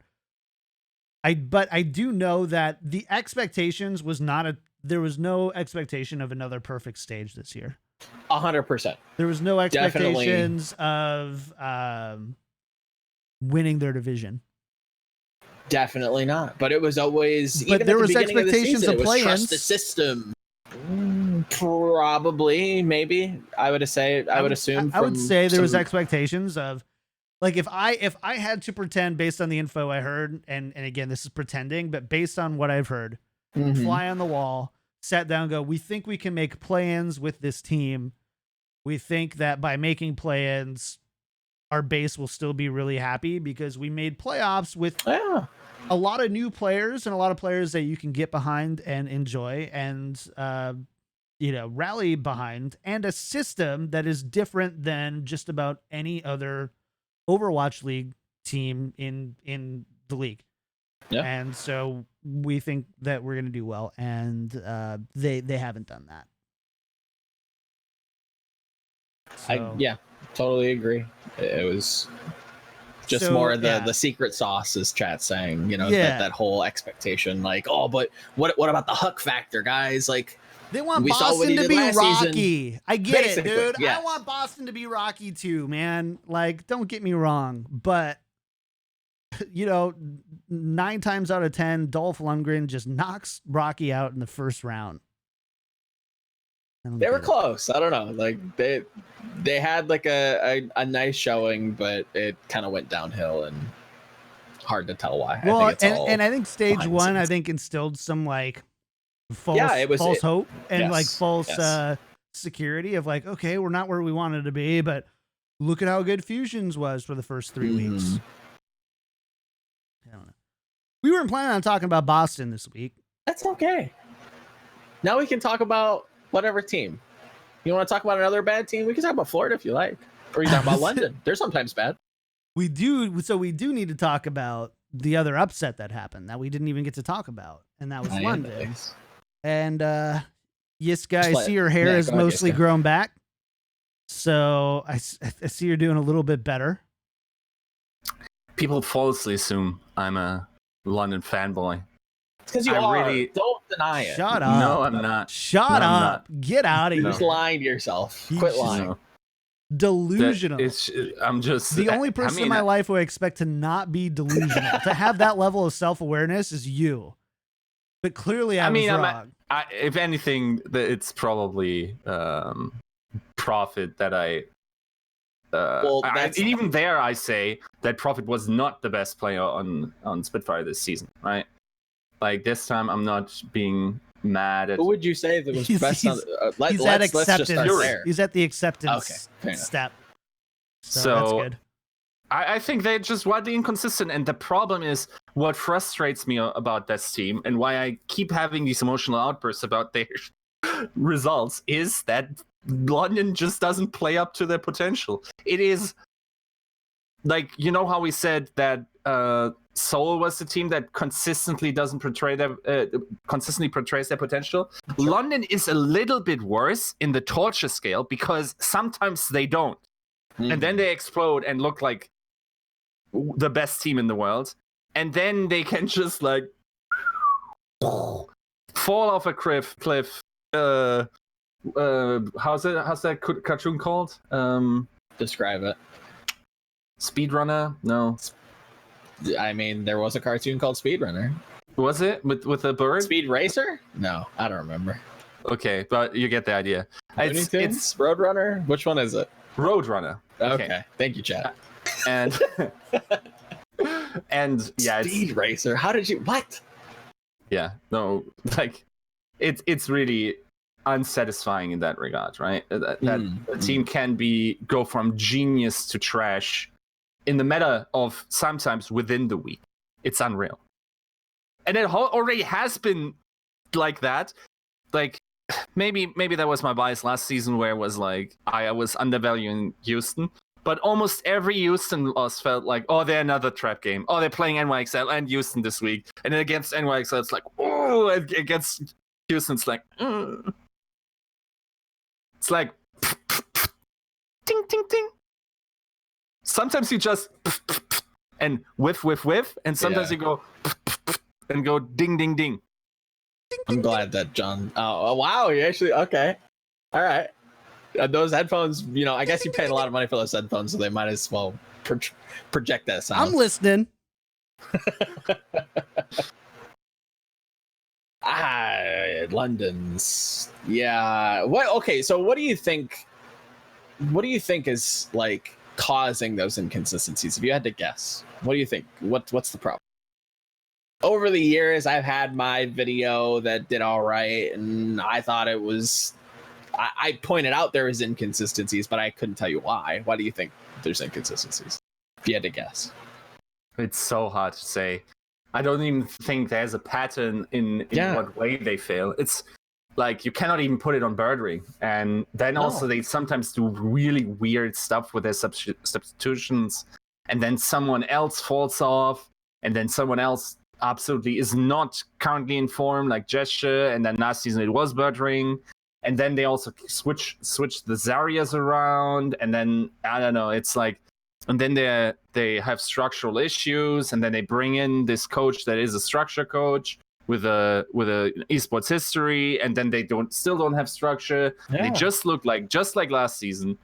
But I do know that the expectations there was no expectation of another perfect stage this year. 100%. There was no expectations of winning their division. Definitely not. But it was always. But even there at the was beginning expectations of the season, of it was play-ins. Trust the system. Probably, maybe. I would assume. I would say there was expectations of, like, if I had to pretend based on the info I heard, and again this is pretending, but based on what I've heard, fly on the wall, sat down, go, we think we can make play-ins with this team. We think that by making play-ins, our base will still be really happy because we made playoffs with a lot of new players and a lot of players that you can get behind and enjoy and rally behind, and a system that is different than just about any other Overwatch League team in the league. Yeah. And so we think that we're going to do well, and they haven't done that. So, I totally agree. It was just more the secret sauce, as chat saying, that whole expectation, like, oh, but what about the Huck factor, guys? Like, they want Boston to be rocky. I get it, dude. Yes. I want Boston to be rocky too, man. Like, don't get me wrong, but 9 times out of 10, Dolph Lundgren just knocks Rocky out in the first round. They were close. I don't know. Like, they had like a nice showing, but it kind of went downhill, and hard to tell why. Well, I think and I think stage one, I think instilled some like false hope and like false security of like, okay, we're not where we wanted to be, but look at how good Fusions was for the first 3 weeks. I don't know. We weren't planning on talking about Boston this week. That's okay. Now we can talk about whatever team. You want to talk about another bad team? We can talk about Florida if you like. Or you talk about London. They're sometimes bad. We do. So we do need to talk about the other upset that happened that we didn't even get to talk about. And that was London. And Yiska, I see your hair is mostly grown back. So I see you're doing a little bit better. People falsely assume I'm a London fanboy. Because you are. Really... Don't deny it. Shut up. No, I'm not. Shut up. Get out of here. You're just lying to yourself. Quit lying. No. Delusional. I'm just the only person in my life who I expect to not be delusional, to have that level of self-awareness, is you. But clearly I was wrong. If anything, it's probably Profit that even there I say that Profit was not the best player on Spitfire this season, right? Like, this time I'm not being mad at... Who would you say that was best on... He's at acceptance. He's at the acceptance step. So that's good. I think they're just wildly inconsistent, and the problem is what frustrates me about this team and why I keep having these emotional outbursts about their results is that London just doesn't play up to their potential. It is like, how we said that Seoul was the team that consistently portrays their potential. London is a little bit worse in the torture scale because sometimes they don't. And then they explode and look like the best team in the world. And then they can just like fall off a cliff. How's that cartoon called? Describe it. Speedrunner? No. I mean, there was a cartoon called Speedrunner. Was it with a bird? Speed Racer? No, I don't remember. Okay, but you get the idea. It's Roadrunner. Which one is it? Roadrunner. Okay. Thank you, Chad. And yeah, Speed Racer. How did you? What? Yeah. No. Like, it's really unsatisfying in that regard, right? That a team can go from genius to trash in the matter of sometimes within the week. It's unreal. And it already has been like that. Like, maybe that was my bias last season, where it was like I was undervaluing Houston. But almost every Houston loss felt like, oh, they're another trap game. Oh, they're playing NYXL and Houston this week. And then against NYXL, it's like, oh, against Houston, it's like, It's like, ting, ting, ting. Sometimes you just, and whiff, and sometimes you go, and go ding, ding, ding. I'm glad that John. Oh, wow. You actually, okay. All right. Those headphones, I guess you paid a lot of money for those headphones, so they might as well project that sound. I'm listening. London's. Yeah. Okay, so what do you think? What do you think is like causing those inconsistencies? If you had to guess, what do you think? What's the problem? Over the years, I've had my video that did all right, and I thought it was. I pointed out there was inconsistencies, but I couldn't tell you why. Why do you think there's inconsistencies? If you had to guess. It's so hard to say. I don't even think there's a pattern in what way they fail. It's like you cannot even put it on Birdring. And then also they sometimes do really weird stuff with their substitutions. And then someone else falls off. And then someone else absolutely is not currently in form, like Gesture. And then last season it was Birdring. And then they also switch the Zarias around. And then, I don't know, it's like, and then they have structural issues, and then they bring in this coach that is a structure coach with a esports history, and then they still don't have structure. Yeah. They just look just like last season,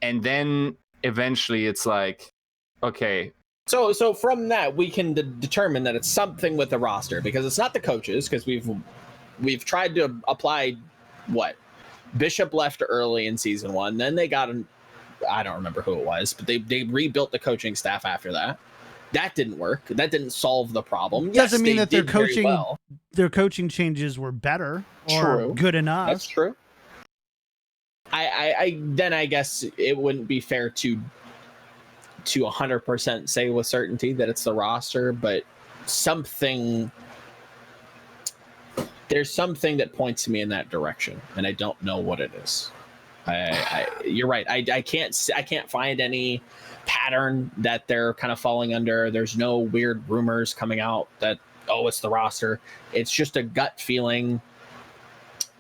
and then eventually it's like, okay. So from that we can determine that it's something with the roster, because it's not the coaches, because we've tried to apply what Bishop left early in season 1, then they got an. I don't remember who it was, but they rebuilt the coaching staff after that. That didn't work. That didn't solve the problem. Doesn't mean that their coaching changes were better or good enough. That's true. I guess it wouldn't be fair to 100% say with certainty that it's the roster, but there's something that points me in that direction, and I don't know what it is. You're right. I can't find any pattern that they're kind of falling under. There's no weird rumors coming out that, it's the roster. It's just a gut feeling.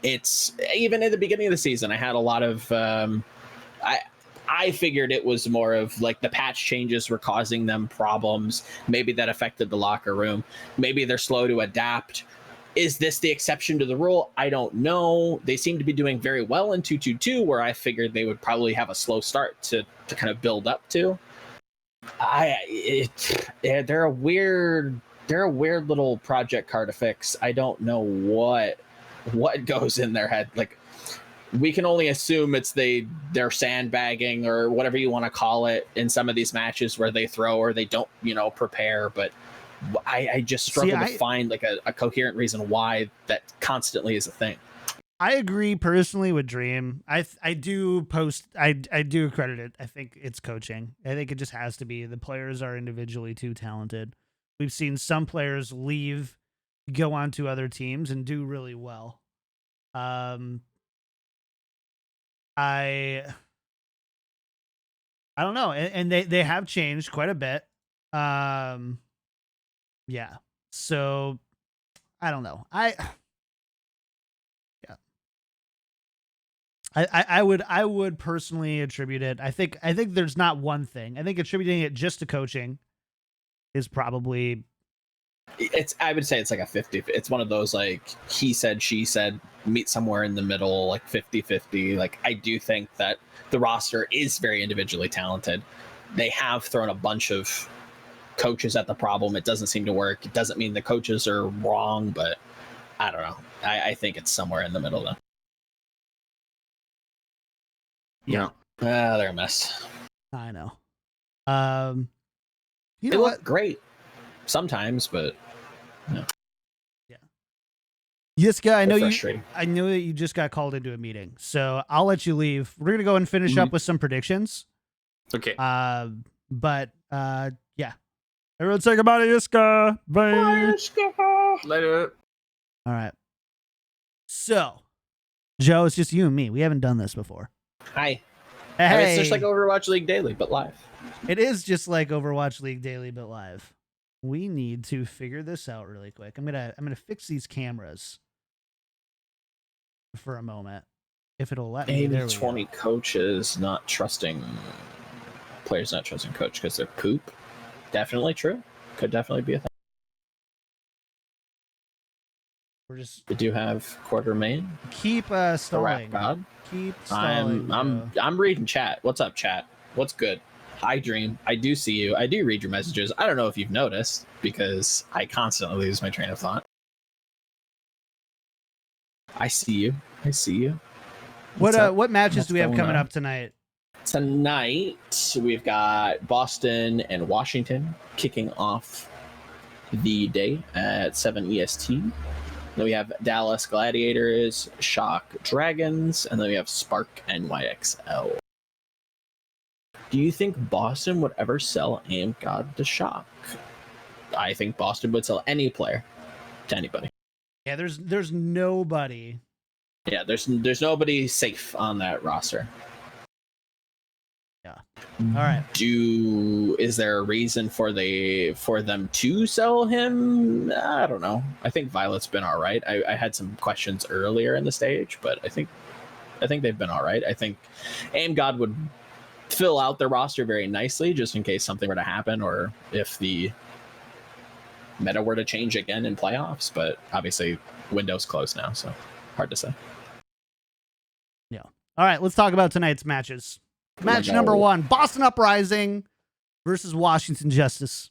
It's even at the beginning of the season, I had a lot of I figured it was more of like the patch changes were causing them problems. Maybe that affected the locker room. Maybe they're slow to adapt. Is this the exception to the rule? I don't know. They seem to be doing very well in 2-2-2, where I figured they would probably have a slow start to kind of build up to. They're a weird little project car to fix. I don't know what goes in their head. Like, we can only assume it's they're sandbagging or whatever you want to call it in some of these matches where they throw or they don't, prepare, but I just struggle to find like a coherent reason why that constantly is a thing. I agree personally with Dream. I do credit it. I think it's coaching. I think it just has to be. The players are individually too talented. We've seen some players leave, go on to other teams and do really well. I don't know. And they have changed quite a bit. Yeah. So I don't know. I would personally attribute it. I think there's not one thing. I think attributing it just to coaching is probably. I would say it's like a 50. It's one of those like he said, she said, meet somewhere in the middle, like 50-50. Like, I do think that the roster is very individually talented. They have thrown a bunch of coaches at the problem. It doesn't seem to work. It doesn't mean the coaches are wrong, but I don't know. I think it's somewhere in the middle though. Yeah. They're a mess. I know. They look great sometimes, but no. Yeah. Yiska, I know that you just got called into a meeting, so I'll let you leave. We're gonna go and finish up with some predictions. Okay. But yeah. Everyone say goodbye to Yiska. Bye. Later. All right. So, Joe, it's just you and me. We haven't done this before. Hi. Hey, I mean, it's just like Overwatch League Daily, but live. it is just like Overwatch League Daily, but live. We need to figure this out really quick. I'm gonna fix these cameras for a moment, if it'll let me. There we 20 go. coaches not trusting players, not trusting coach because they're poop. Definitely true. Could definitely be a thing. We're just We do have quarter main. keep The stalling. rap god. Keep stalling. I'm reading chat. What's up, chat? What's good? Hi, Dream. I do see you. I do read your messages. I don't know if you've noticed because I constantly lose my train of thought. I see you. I see you. What matches What's do we have going coming on? up tonight? Tonight, we've got Boston and Washington kicking off the day at 7 EST. Then we have Dallas Gladiators, Shock Dragons, and then we have Spark NYXL. Do you think Boston would ever sell Aim God to Shock? I think Boston would sell any player to anybody. Yeah, there's nobody. Yeah, there's nobody safe on that roster. Yeah. All right. Is there a reason for them to sell him? I don't know. I think Violet's been all right. I had some questions earlier in the stage, but I think they've been all right. I think Aim God would fill out their roster very nicely just in case something were to happen or if the meta were to change again in playoffs, but obviously window's closed now, so hard to say. Yeah. All right, let's talk about tonight's matches. Match number 1, Boston Uprising versus Washington Justice.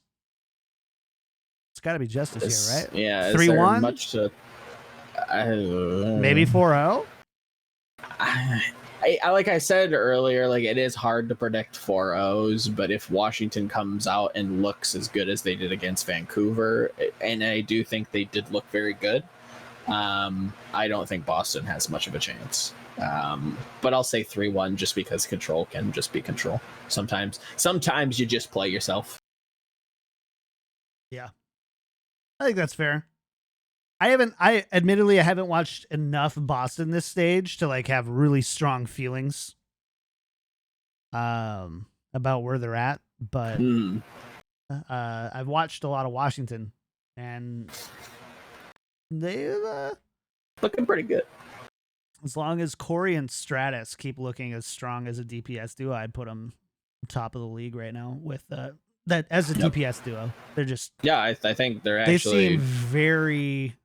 It's got to be Justice here, right? Yeah. 3-1? Much to... Maybe 4-0? Like I said earlier, like it is hard to predict 4-0s, but if Washington comes out and looks as good as they did against Vancouver, and I do think they did look very good, I don't think Boston has much of a chance. But I'll say 3-1 just because control can just be control. Sometimes you just play yourself. Yeah. I think that's fair. I admittedly haven't watched enough Boston this stage to like have really strong feelings about where they're at, but I've watched a lot of Washington and they've looking pretty good. As long as Corey and Stratus keep looking as strong as a DPS duo, I'd put them top of the league right now with that as a DPS duo. They're just I think they're they actually seem very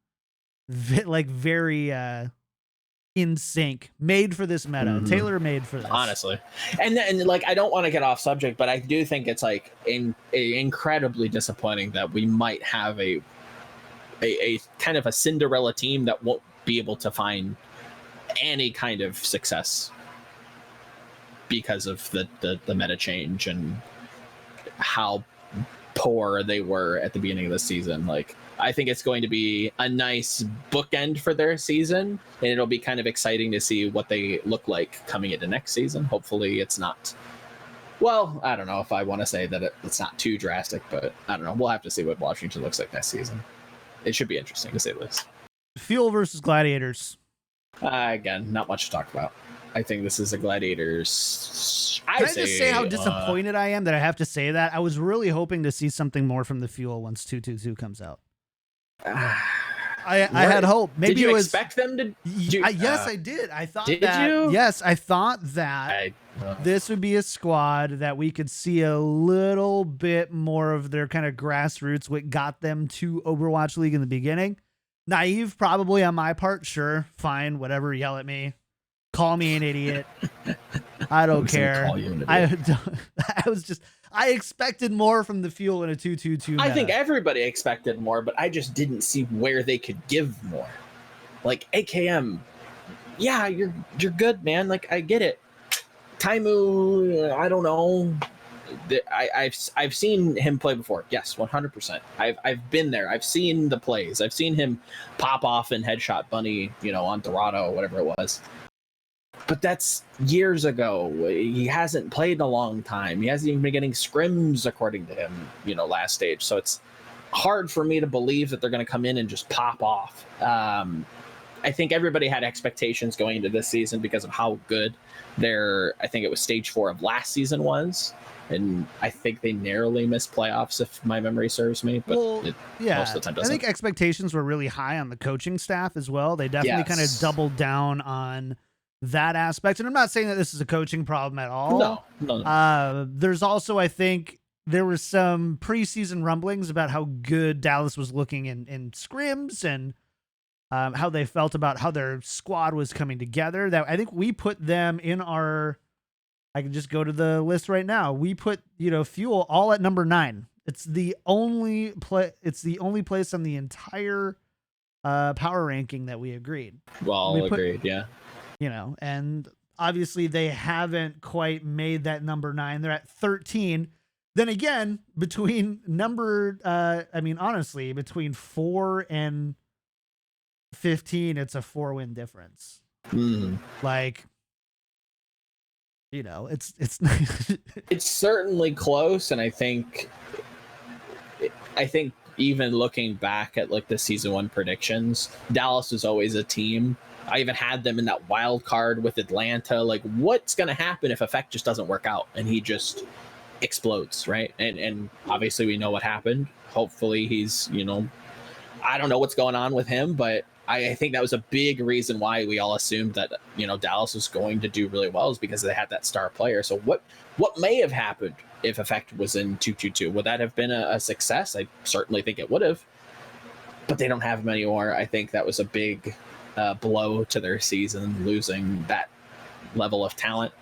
in sync, made for this meta, tailor made for this. Honestly, and like I don't want to get off subject, but I do think it's like incredibly disappointing that we might have a kind of a Cinderella team that won't be able to find any kind of success because of the meta change and how poor they were at the beginning of the season. Like I think it's going to be a nice bookend for their season, and it'll be kind of exciting to see what they look like coming into next season. Hopefully it's not, well, I don't know if I want to say that it's not too drastic, but I don't know. We'll have to see what Washington looks like next season. It should be interesting to say the least. Fuel versus Gladiators. Again, not much to talk about. I think this is a Gladiators. Can I just say how disappointed I am that I have to say that? I was really hoping to see something more from the Fuel once 222 comes out. I had hope. Maybe did you it was, expect them to? Yes, I did. I thought did that. You? Yes, I thought that this would be a squad that we could see a little bit more of their kind of grassroots, what got them to Overwatch League in the beginning. Naive, probably on my part. Sure, fine, whatever. Yell at me, call me an idiot. I don't care. I expected more from the Fuel in a 2-2-2. I think everybody expected more, but I just didn't see where they could give more. Like AKM, yeah, you're good, man. Like I get it. Taimu, I don't know. I've seen him play before. Yes, 100%. I've been there. I've seen the plays. I've seen him pop off and headshot Bunny, on Dorado, whatever it was. But that's years ago. He hasn't played in a long time. He hasn't even been getting scrims, according to him, last stage. So it's hard for me to believe that they're going to come in and just pop off. I think everybody had expectations going into this season because of how good I think it was stage 4 of last season was. And I think they narrowly missed playoffs, if my memory serves me. But most of the time doesn't. I think expectations were really high on the coaching staff as well. They definitely kind of doubled down on that aspect. And I'm not saying that this is a coaching problem at all. No. There's also, I think, there was some preseason rumblings about how good Dallas was looking in scrims and how they felt about how their squad was coming together. That I think we put them in our... I can just go to the list right now. We put, Fuel all at number 9. It's the only place on the entire power ranking that we agreed. Well, agreed, yeah. And obviously they haven't quite made that number 9. They're at 13. Then again, between honestly, between 4 and 15, it's a 4-win difference. Like, it's it's certainly close, and I think even looking back at like the season 1 predictions, Dallas was always a team. I even had them in that wild card with Atlanta. Like, what's going to happen if Effect just doesn't work out and he just explodes, right? And obviously we know what happened. Hopefully he's, I don't know what's going on with him, but I think that was a big reason why we all assumed that, Dallas was going to do really well, is because they had that star player. So what may have happened if Effect was in 2-2-2? Would that have been a success? I certainly think it would have, but they don't have him anymore. I think that was a big blow to their season, losing that level of talent.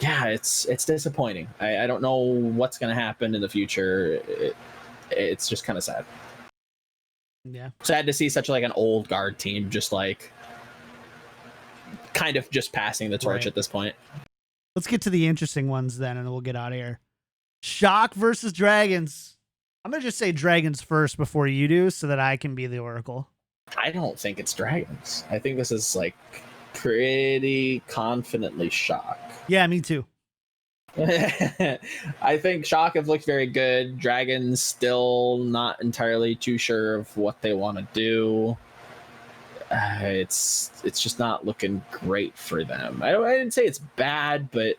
It's disappointing. I don't know what's going to happen in the future. It's just kind of sad. Yeah. Sad to see such like an old guard team just like kind of just passing the torch at this point. Let's get to the interesting ones then, and we'll get out of here. Shock versus Dragons. I'm going to just say Dragons first before you do, so that I can be the Oracle. I don't think it's Dragons. I think this is like pretty confidently Shock. Yeah, me too. I think Shock have looked very good. Dragons still not entirely too sure of what they want to do. It's just not looking great for them. I didn't say it's bad, but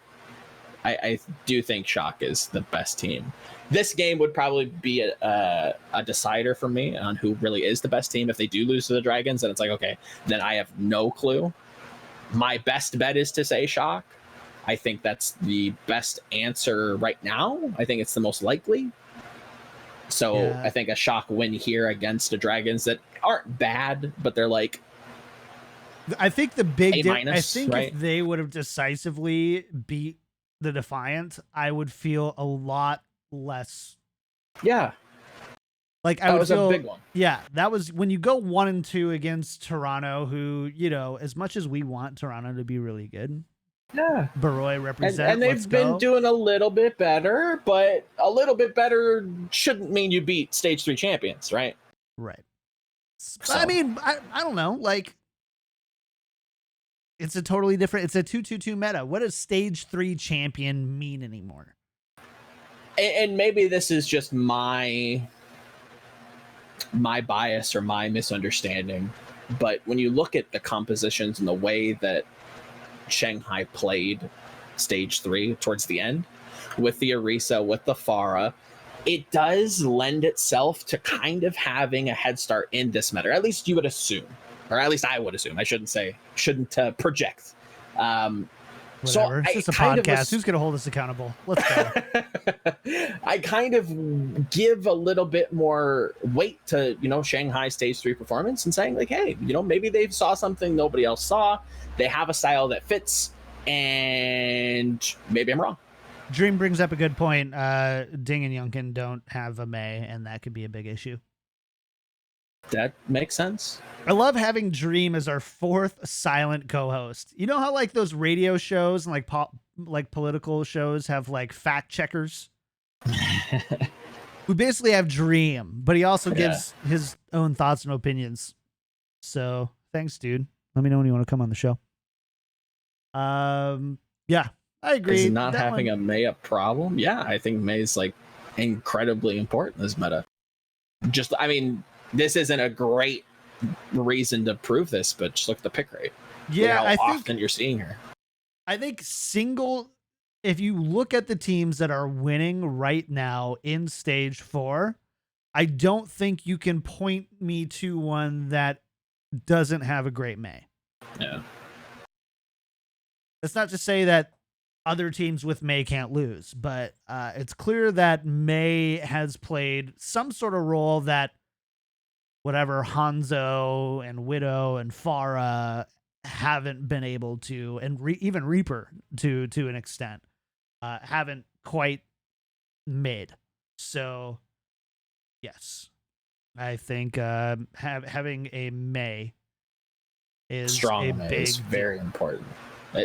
I do think Shock is the best team. This game would probably be a decider for me on who really is the best team. If they do lose to the Dragons, then it's like, okay, then I have no clue. My best bet is to say Shock. I think that's the best answer right now. I think it's the most likely. So yeah. I think a Shock win here against the Dragons that aren't bad, but they're like, I think the big I think if they would have decisively beat the Defiant, I would feel a lot less. Yeah. Like that was a big one. Yeah, that was when you go 1-2 against Toronto, who, as much as we want Toronto to be really good. Yeah. Baroy represent. And they've been doing a little bit better, but a little bit better shouldn't mean you beat stage 3 champions, right? Right. So. I mean, I don't know. Like, it's a totally different, it's a 2-2-2 meta. What does stage 3 champion mean anymore? And maybe this is just my bias or my misunderstanding, but when you look at the compositions and the way that Shanghai played stage 3 towards the end with the Orisa, with the Pharah, it does lend itself to kind of having a head start in this meta. Or at least you would assume, or at least I would assume. I shouldn't project. Whatever. It's just a podcast. Who's going to hold us accountable? Let's go. I kind of give a little bit more weight to, Shanghai stage 3 performance and saying like, hey, maybe they saw something nobody else saw. They have a style that fits, and maybe I'm wrong. Dream brings up a good point. Ding and Yunkin don't have a Mei, and that could be a big issue. That makes sense. I love having Dream as our 4th silent co-host. You know how like those radio shows and like political shows have like fact checkers? We basically have Dream, but he also gives his own thoughts and opinions. So thanks, dude. Let me know when you want to come on the show. Yeah, I agree. Is not having a Mei a problem? Yeah, I think Mei's like incredibly important in this meta. This isn't a great reason to prove this, but just look at the pick rate. Yeah, look how often you're seeing her. I think if you look at the teams that are winning right now in stage 4, I don't think you can point me to one that doesn't have a great May. Yeah. That's not to say that other teams with May can't lose, but it's clear that May has played some sort of role that whatever Hanzo and Widow and Pharah haven't been able to, and even Reaper to an extent, haven't quite made. So, yes, I think having a May is strong. a May big is very important.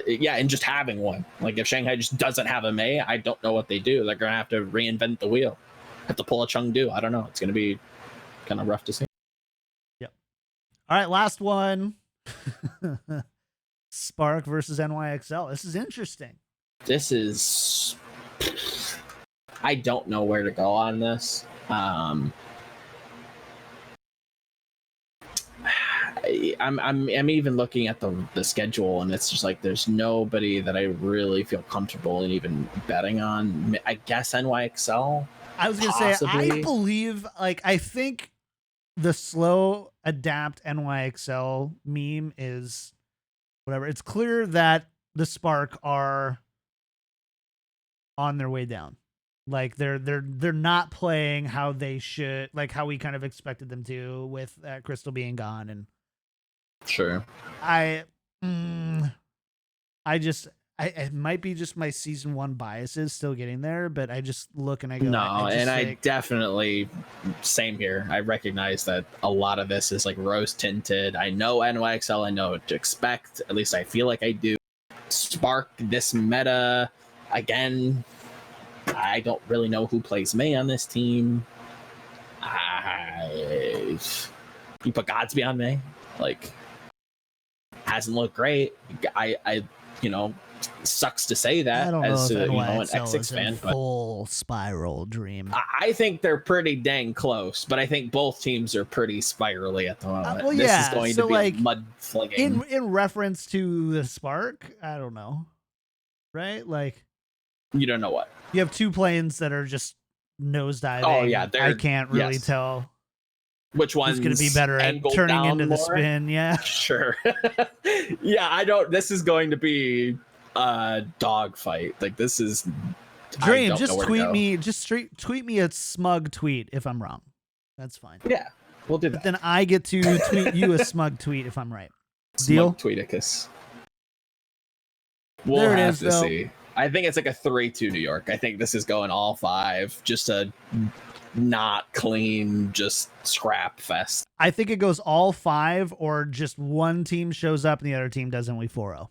Yeah, and just having one. Like if Shanghai just doesn't have a May, I don't know what they do. They're gonna have to reinvent the wheel. Have to pull a Chengdu. I don't know. It's gonna be kind of rough to see. Yep. All right, last one. Spark versus NYXL. This is interesting. This is. I don't know where to go on this. I'm even looking at the schedule, and it's just like there's nobody that I really feel comfortable in even betting on. I guess NYXL. I was gonna say, I believe, like, I think the slow adapt NYXL meme is whatever. It's clear that the Spark are on their way down. Like they're not playing how they should, like how we kind of expected them to, with Crystal being gone. And sure, it might be just my season 1 biases still getting there, but I just look and I go, I definitely, same here. I recognize that a lot of this is like rose tinted. I know NYXL, I know what to expect. At least I feel like I do. Spark, this meta, again, I don't really know who plays May on this team. You put Godsby on May, like, hasn't looked great. I sucks to say that I don't as know if an X6 fan, but full spiral dream. I think they're pretty dang close, but I think both teams are pretty spirally at the moment. Well, this is going to be like, a mud flinging. In reference to the Spark, I don't know, right? Like, you don't know what. You have 2 planes that are just nosediving. Oh yeah, I can't really tell which one's going to be better at turning into the spin. Yeah, sure. Yeah, I don't. This is going to be a dog fight. Like, this is Dream. Just tweet me. Just tweet me a smug tweet if I'm wrong. That's fine. Yeah, we'll do that. But then I get to tweet you a smug tweet if I'm right. Deal. Tweeticus. We'll have to see. I think it's like a 3-2 New York. I think this is going all 5. Just a not clean, just scrap fest. I think it goes all 5, or just one team shows up and the other team doesn't. We 4-0.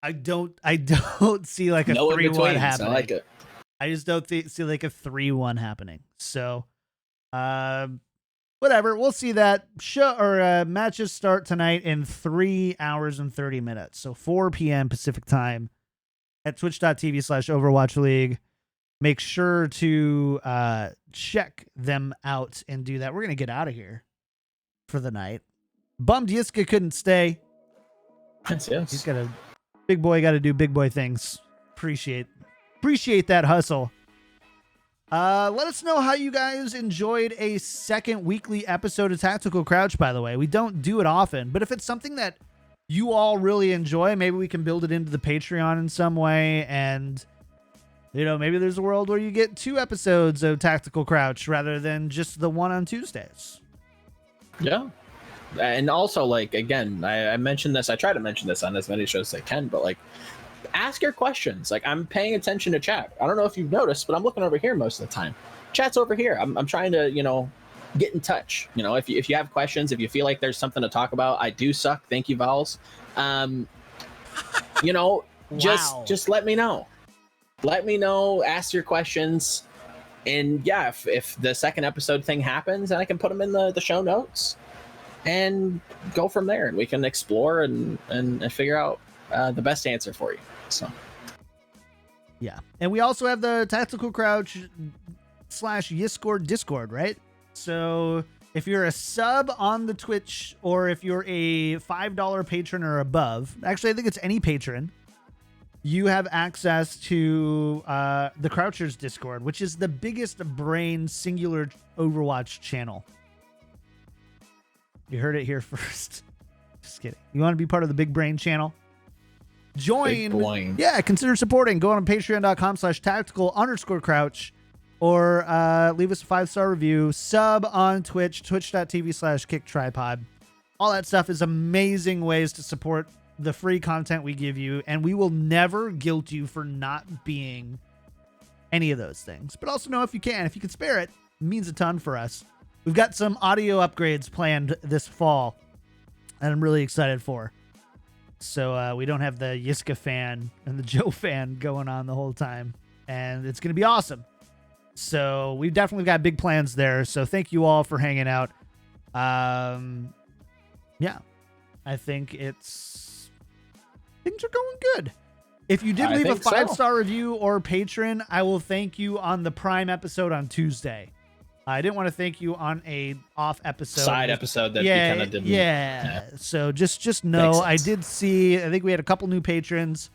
I don't see like a 3-1 happening. I like it. I just don't see like a 3-1 happening. So, whatever. We'll see that. Matches start tonight in 3 hours and 30 minutes. So 4 p.m. Pacific time at twitch.tv/Overwatch League. Make sure to check them out and do that. We're going to get out of here for the night. Bummed Yiska couldn't stay. Yes. He's got big boy got to do big boy things. Appreciate that hustle. Let us know how you guys enjoyed a second weekly episode of Tactical Crouch, by the way. We don't do it often, but if it's something that you all really enjoy, maybe we can build it into the Patreon in some way, and maybe there's a world where you get 2 episodes of Tactical Crouch rather than just the one on Tuesdays. Yeah. And also, like, again, I mentioned this, I try to mention this on as many shows as I can, but like, ask your questions. Like, I'm paying attention to chat. I don't know if you've noticed, but I'm looking over here most of the time. Chat's over here. I'm trying to, get in touch. If you have questions, if you feel like there's something to talk about, I do suck. Thank you, Vowels. Just let me know. Let me know. Ask your questions. And yeah, if the second episode thing happens, then I can put them in the show notes and go from there. And we can explore and figure out the best answer for you. So. Yeah. And we also have the Tactical Crouch /Yiscord Discord, right? So If you're a sub on the Twitch, or if you're a $5 patron or above, actually, I think it's any patron, you have access to the Crouchers Discord, which is the biggest brain singular Overwatch channel. You heard it here first. Just kidding. You want to be part of the Big Brain channel? Join. Yeah, consider supporting. Go on patreon.com/tactical_crouch, or leave us a 5-star review. Sub on Twitch, twitch.tv/KickedTripod. All that stuff is amazing ways to support the free content we give you, and we will never guilt you for not being any of those things. But also know if you can spare it, it means a ton for us. We've got some audio upgrades planned this fall that I'm really excited for. So we don't have the Yiska fan and the Joe fan going on the whole time, and it's going to be awesome. So we've definitely got big plans there. So thank you all for hanging out. Yeah, I think things are going good. If you did leave a 5-star review or patron, I will thank you on the Prime episode on Tuesday. I didn't want to thank you on a off episode. Side episode that you kind of didn't. Yeah. So just know, I did see, I think we had a couple new patrons,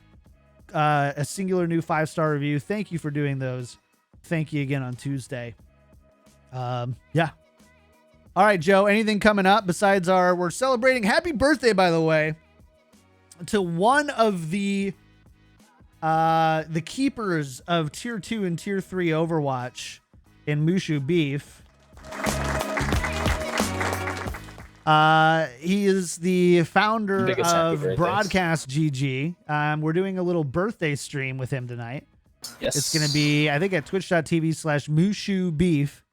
a singular new 5-star review. Thank you for doing those. Thank you again on Tuesday. Yeah. All right, Joe, anything coming up besides we're celebrating happy birthday, by the way, to one of the keepers of tier 2 and tier 3 Overwatch in Mushu Beef. He is the founder of Broadcast GG. We're doing a little birthday stream with him tonight. Yes. It's going to be, I think, at twitch.tv/Mushu Beef.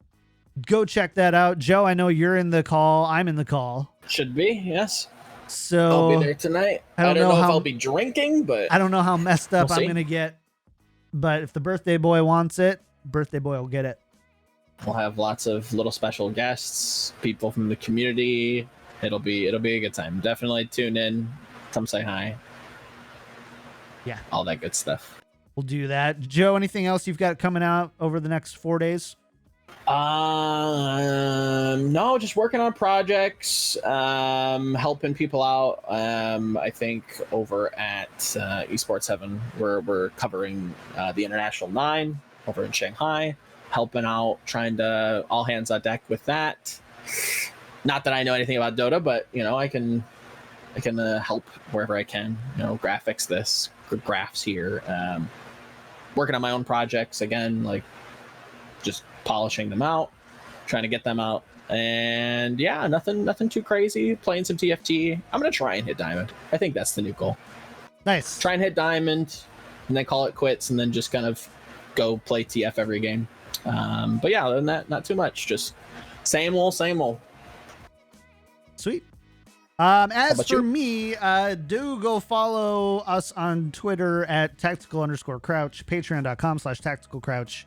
Go check that out. Joe, I know you're in the call. I'm in the call. Should be, yes. So I'll be there tonight. I don't know if I'll be drinking, but I don't know how messed up I'm going to get. But if the birthday boy wants it, birthday boy will get it. We'll have lots of little special guests, people from the community. It'll be a good time. Definitely tune in. Come say hi. Yeah. All that good stuff. We'll do that. Joe, anything else you've got coming out over the next 4 days? No, just working on projects, helping people out. I think over at Esports 7, we're covering the International 9 over in Shanghai, helping out, trying to all hands on deck with that. Not that I know anything about Dota, but I can help wherever I can. Graphics this, graphs here. Working on my own projects again, like just polishing them out, trying to get them out, and yeah, nothing too crazy. Playing some TFT. I'm gonna try and hit Diamond. I think that's the new goal. Nice. Try and hit Diamond, and then call it quits, and then just kind of go play TF every game. But yeah, other than that, not too much. Just same old. Sweet. As for me, do go follow us on Twitter at tactical_crouch, patreon.com/tacticalcrouch.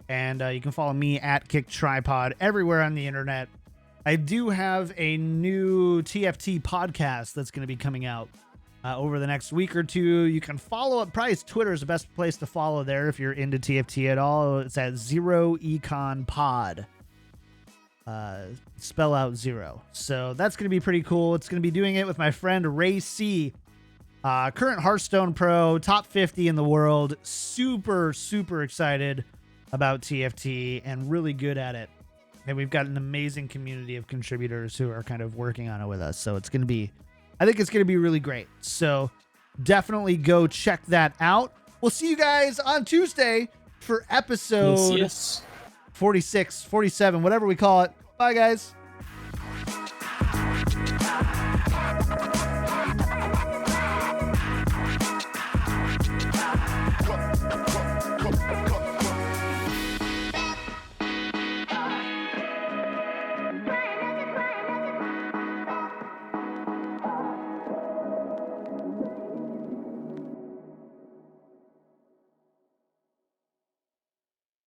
And you can follow me at KickedTripod everywhere on the internet. I do have a new TFT podcast that's going to be coming out over the next week or two. You can follow it. Probably Twitter is the best place to follow there if you're into TFT at all. It's at Zero Econ Pod. Spell out 0. So that's going to be pretty cool. It's going to be doing it with my friend Ray C. Current Hearthstone pro, top 50 in the world. Super, super excited about TFT and really good at it. And we've got an amazing community of contributors who are kind of working on it with us. So I think it's going to be really great. So definitely go check that out. We'll see you guys on Tuesday for episode 46, 47, whatever we call it. Bye, guys.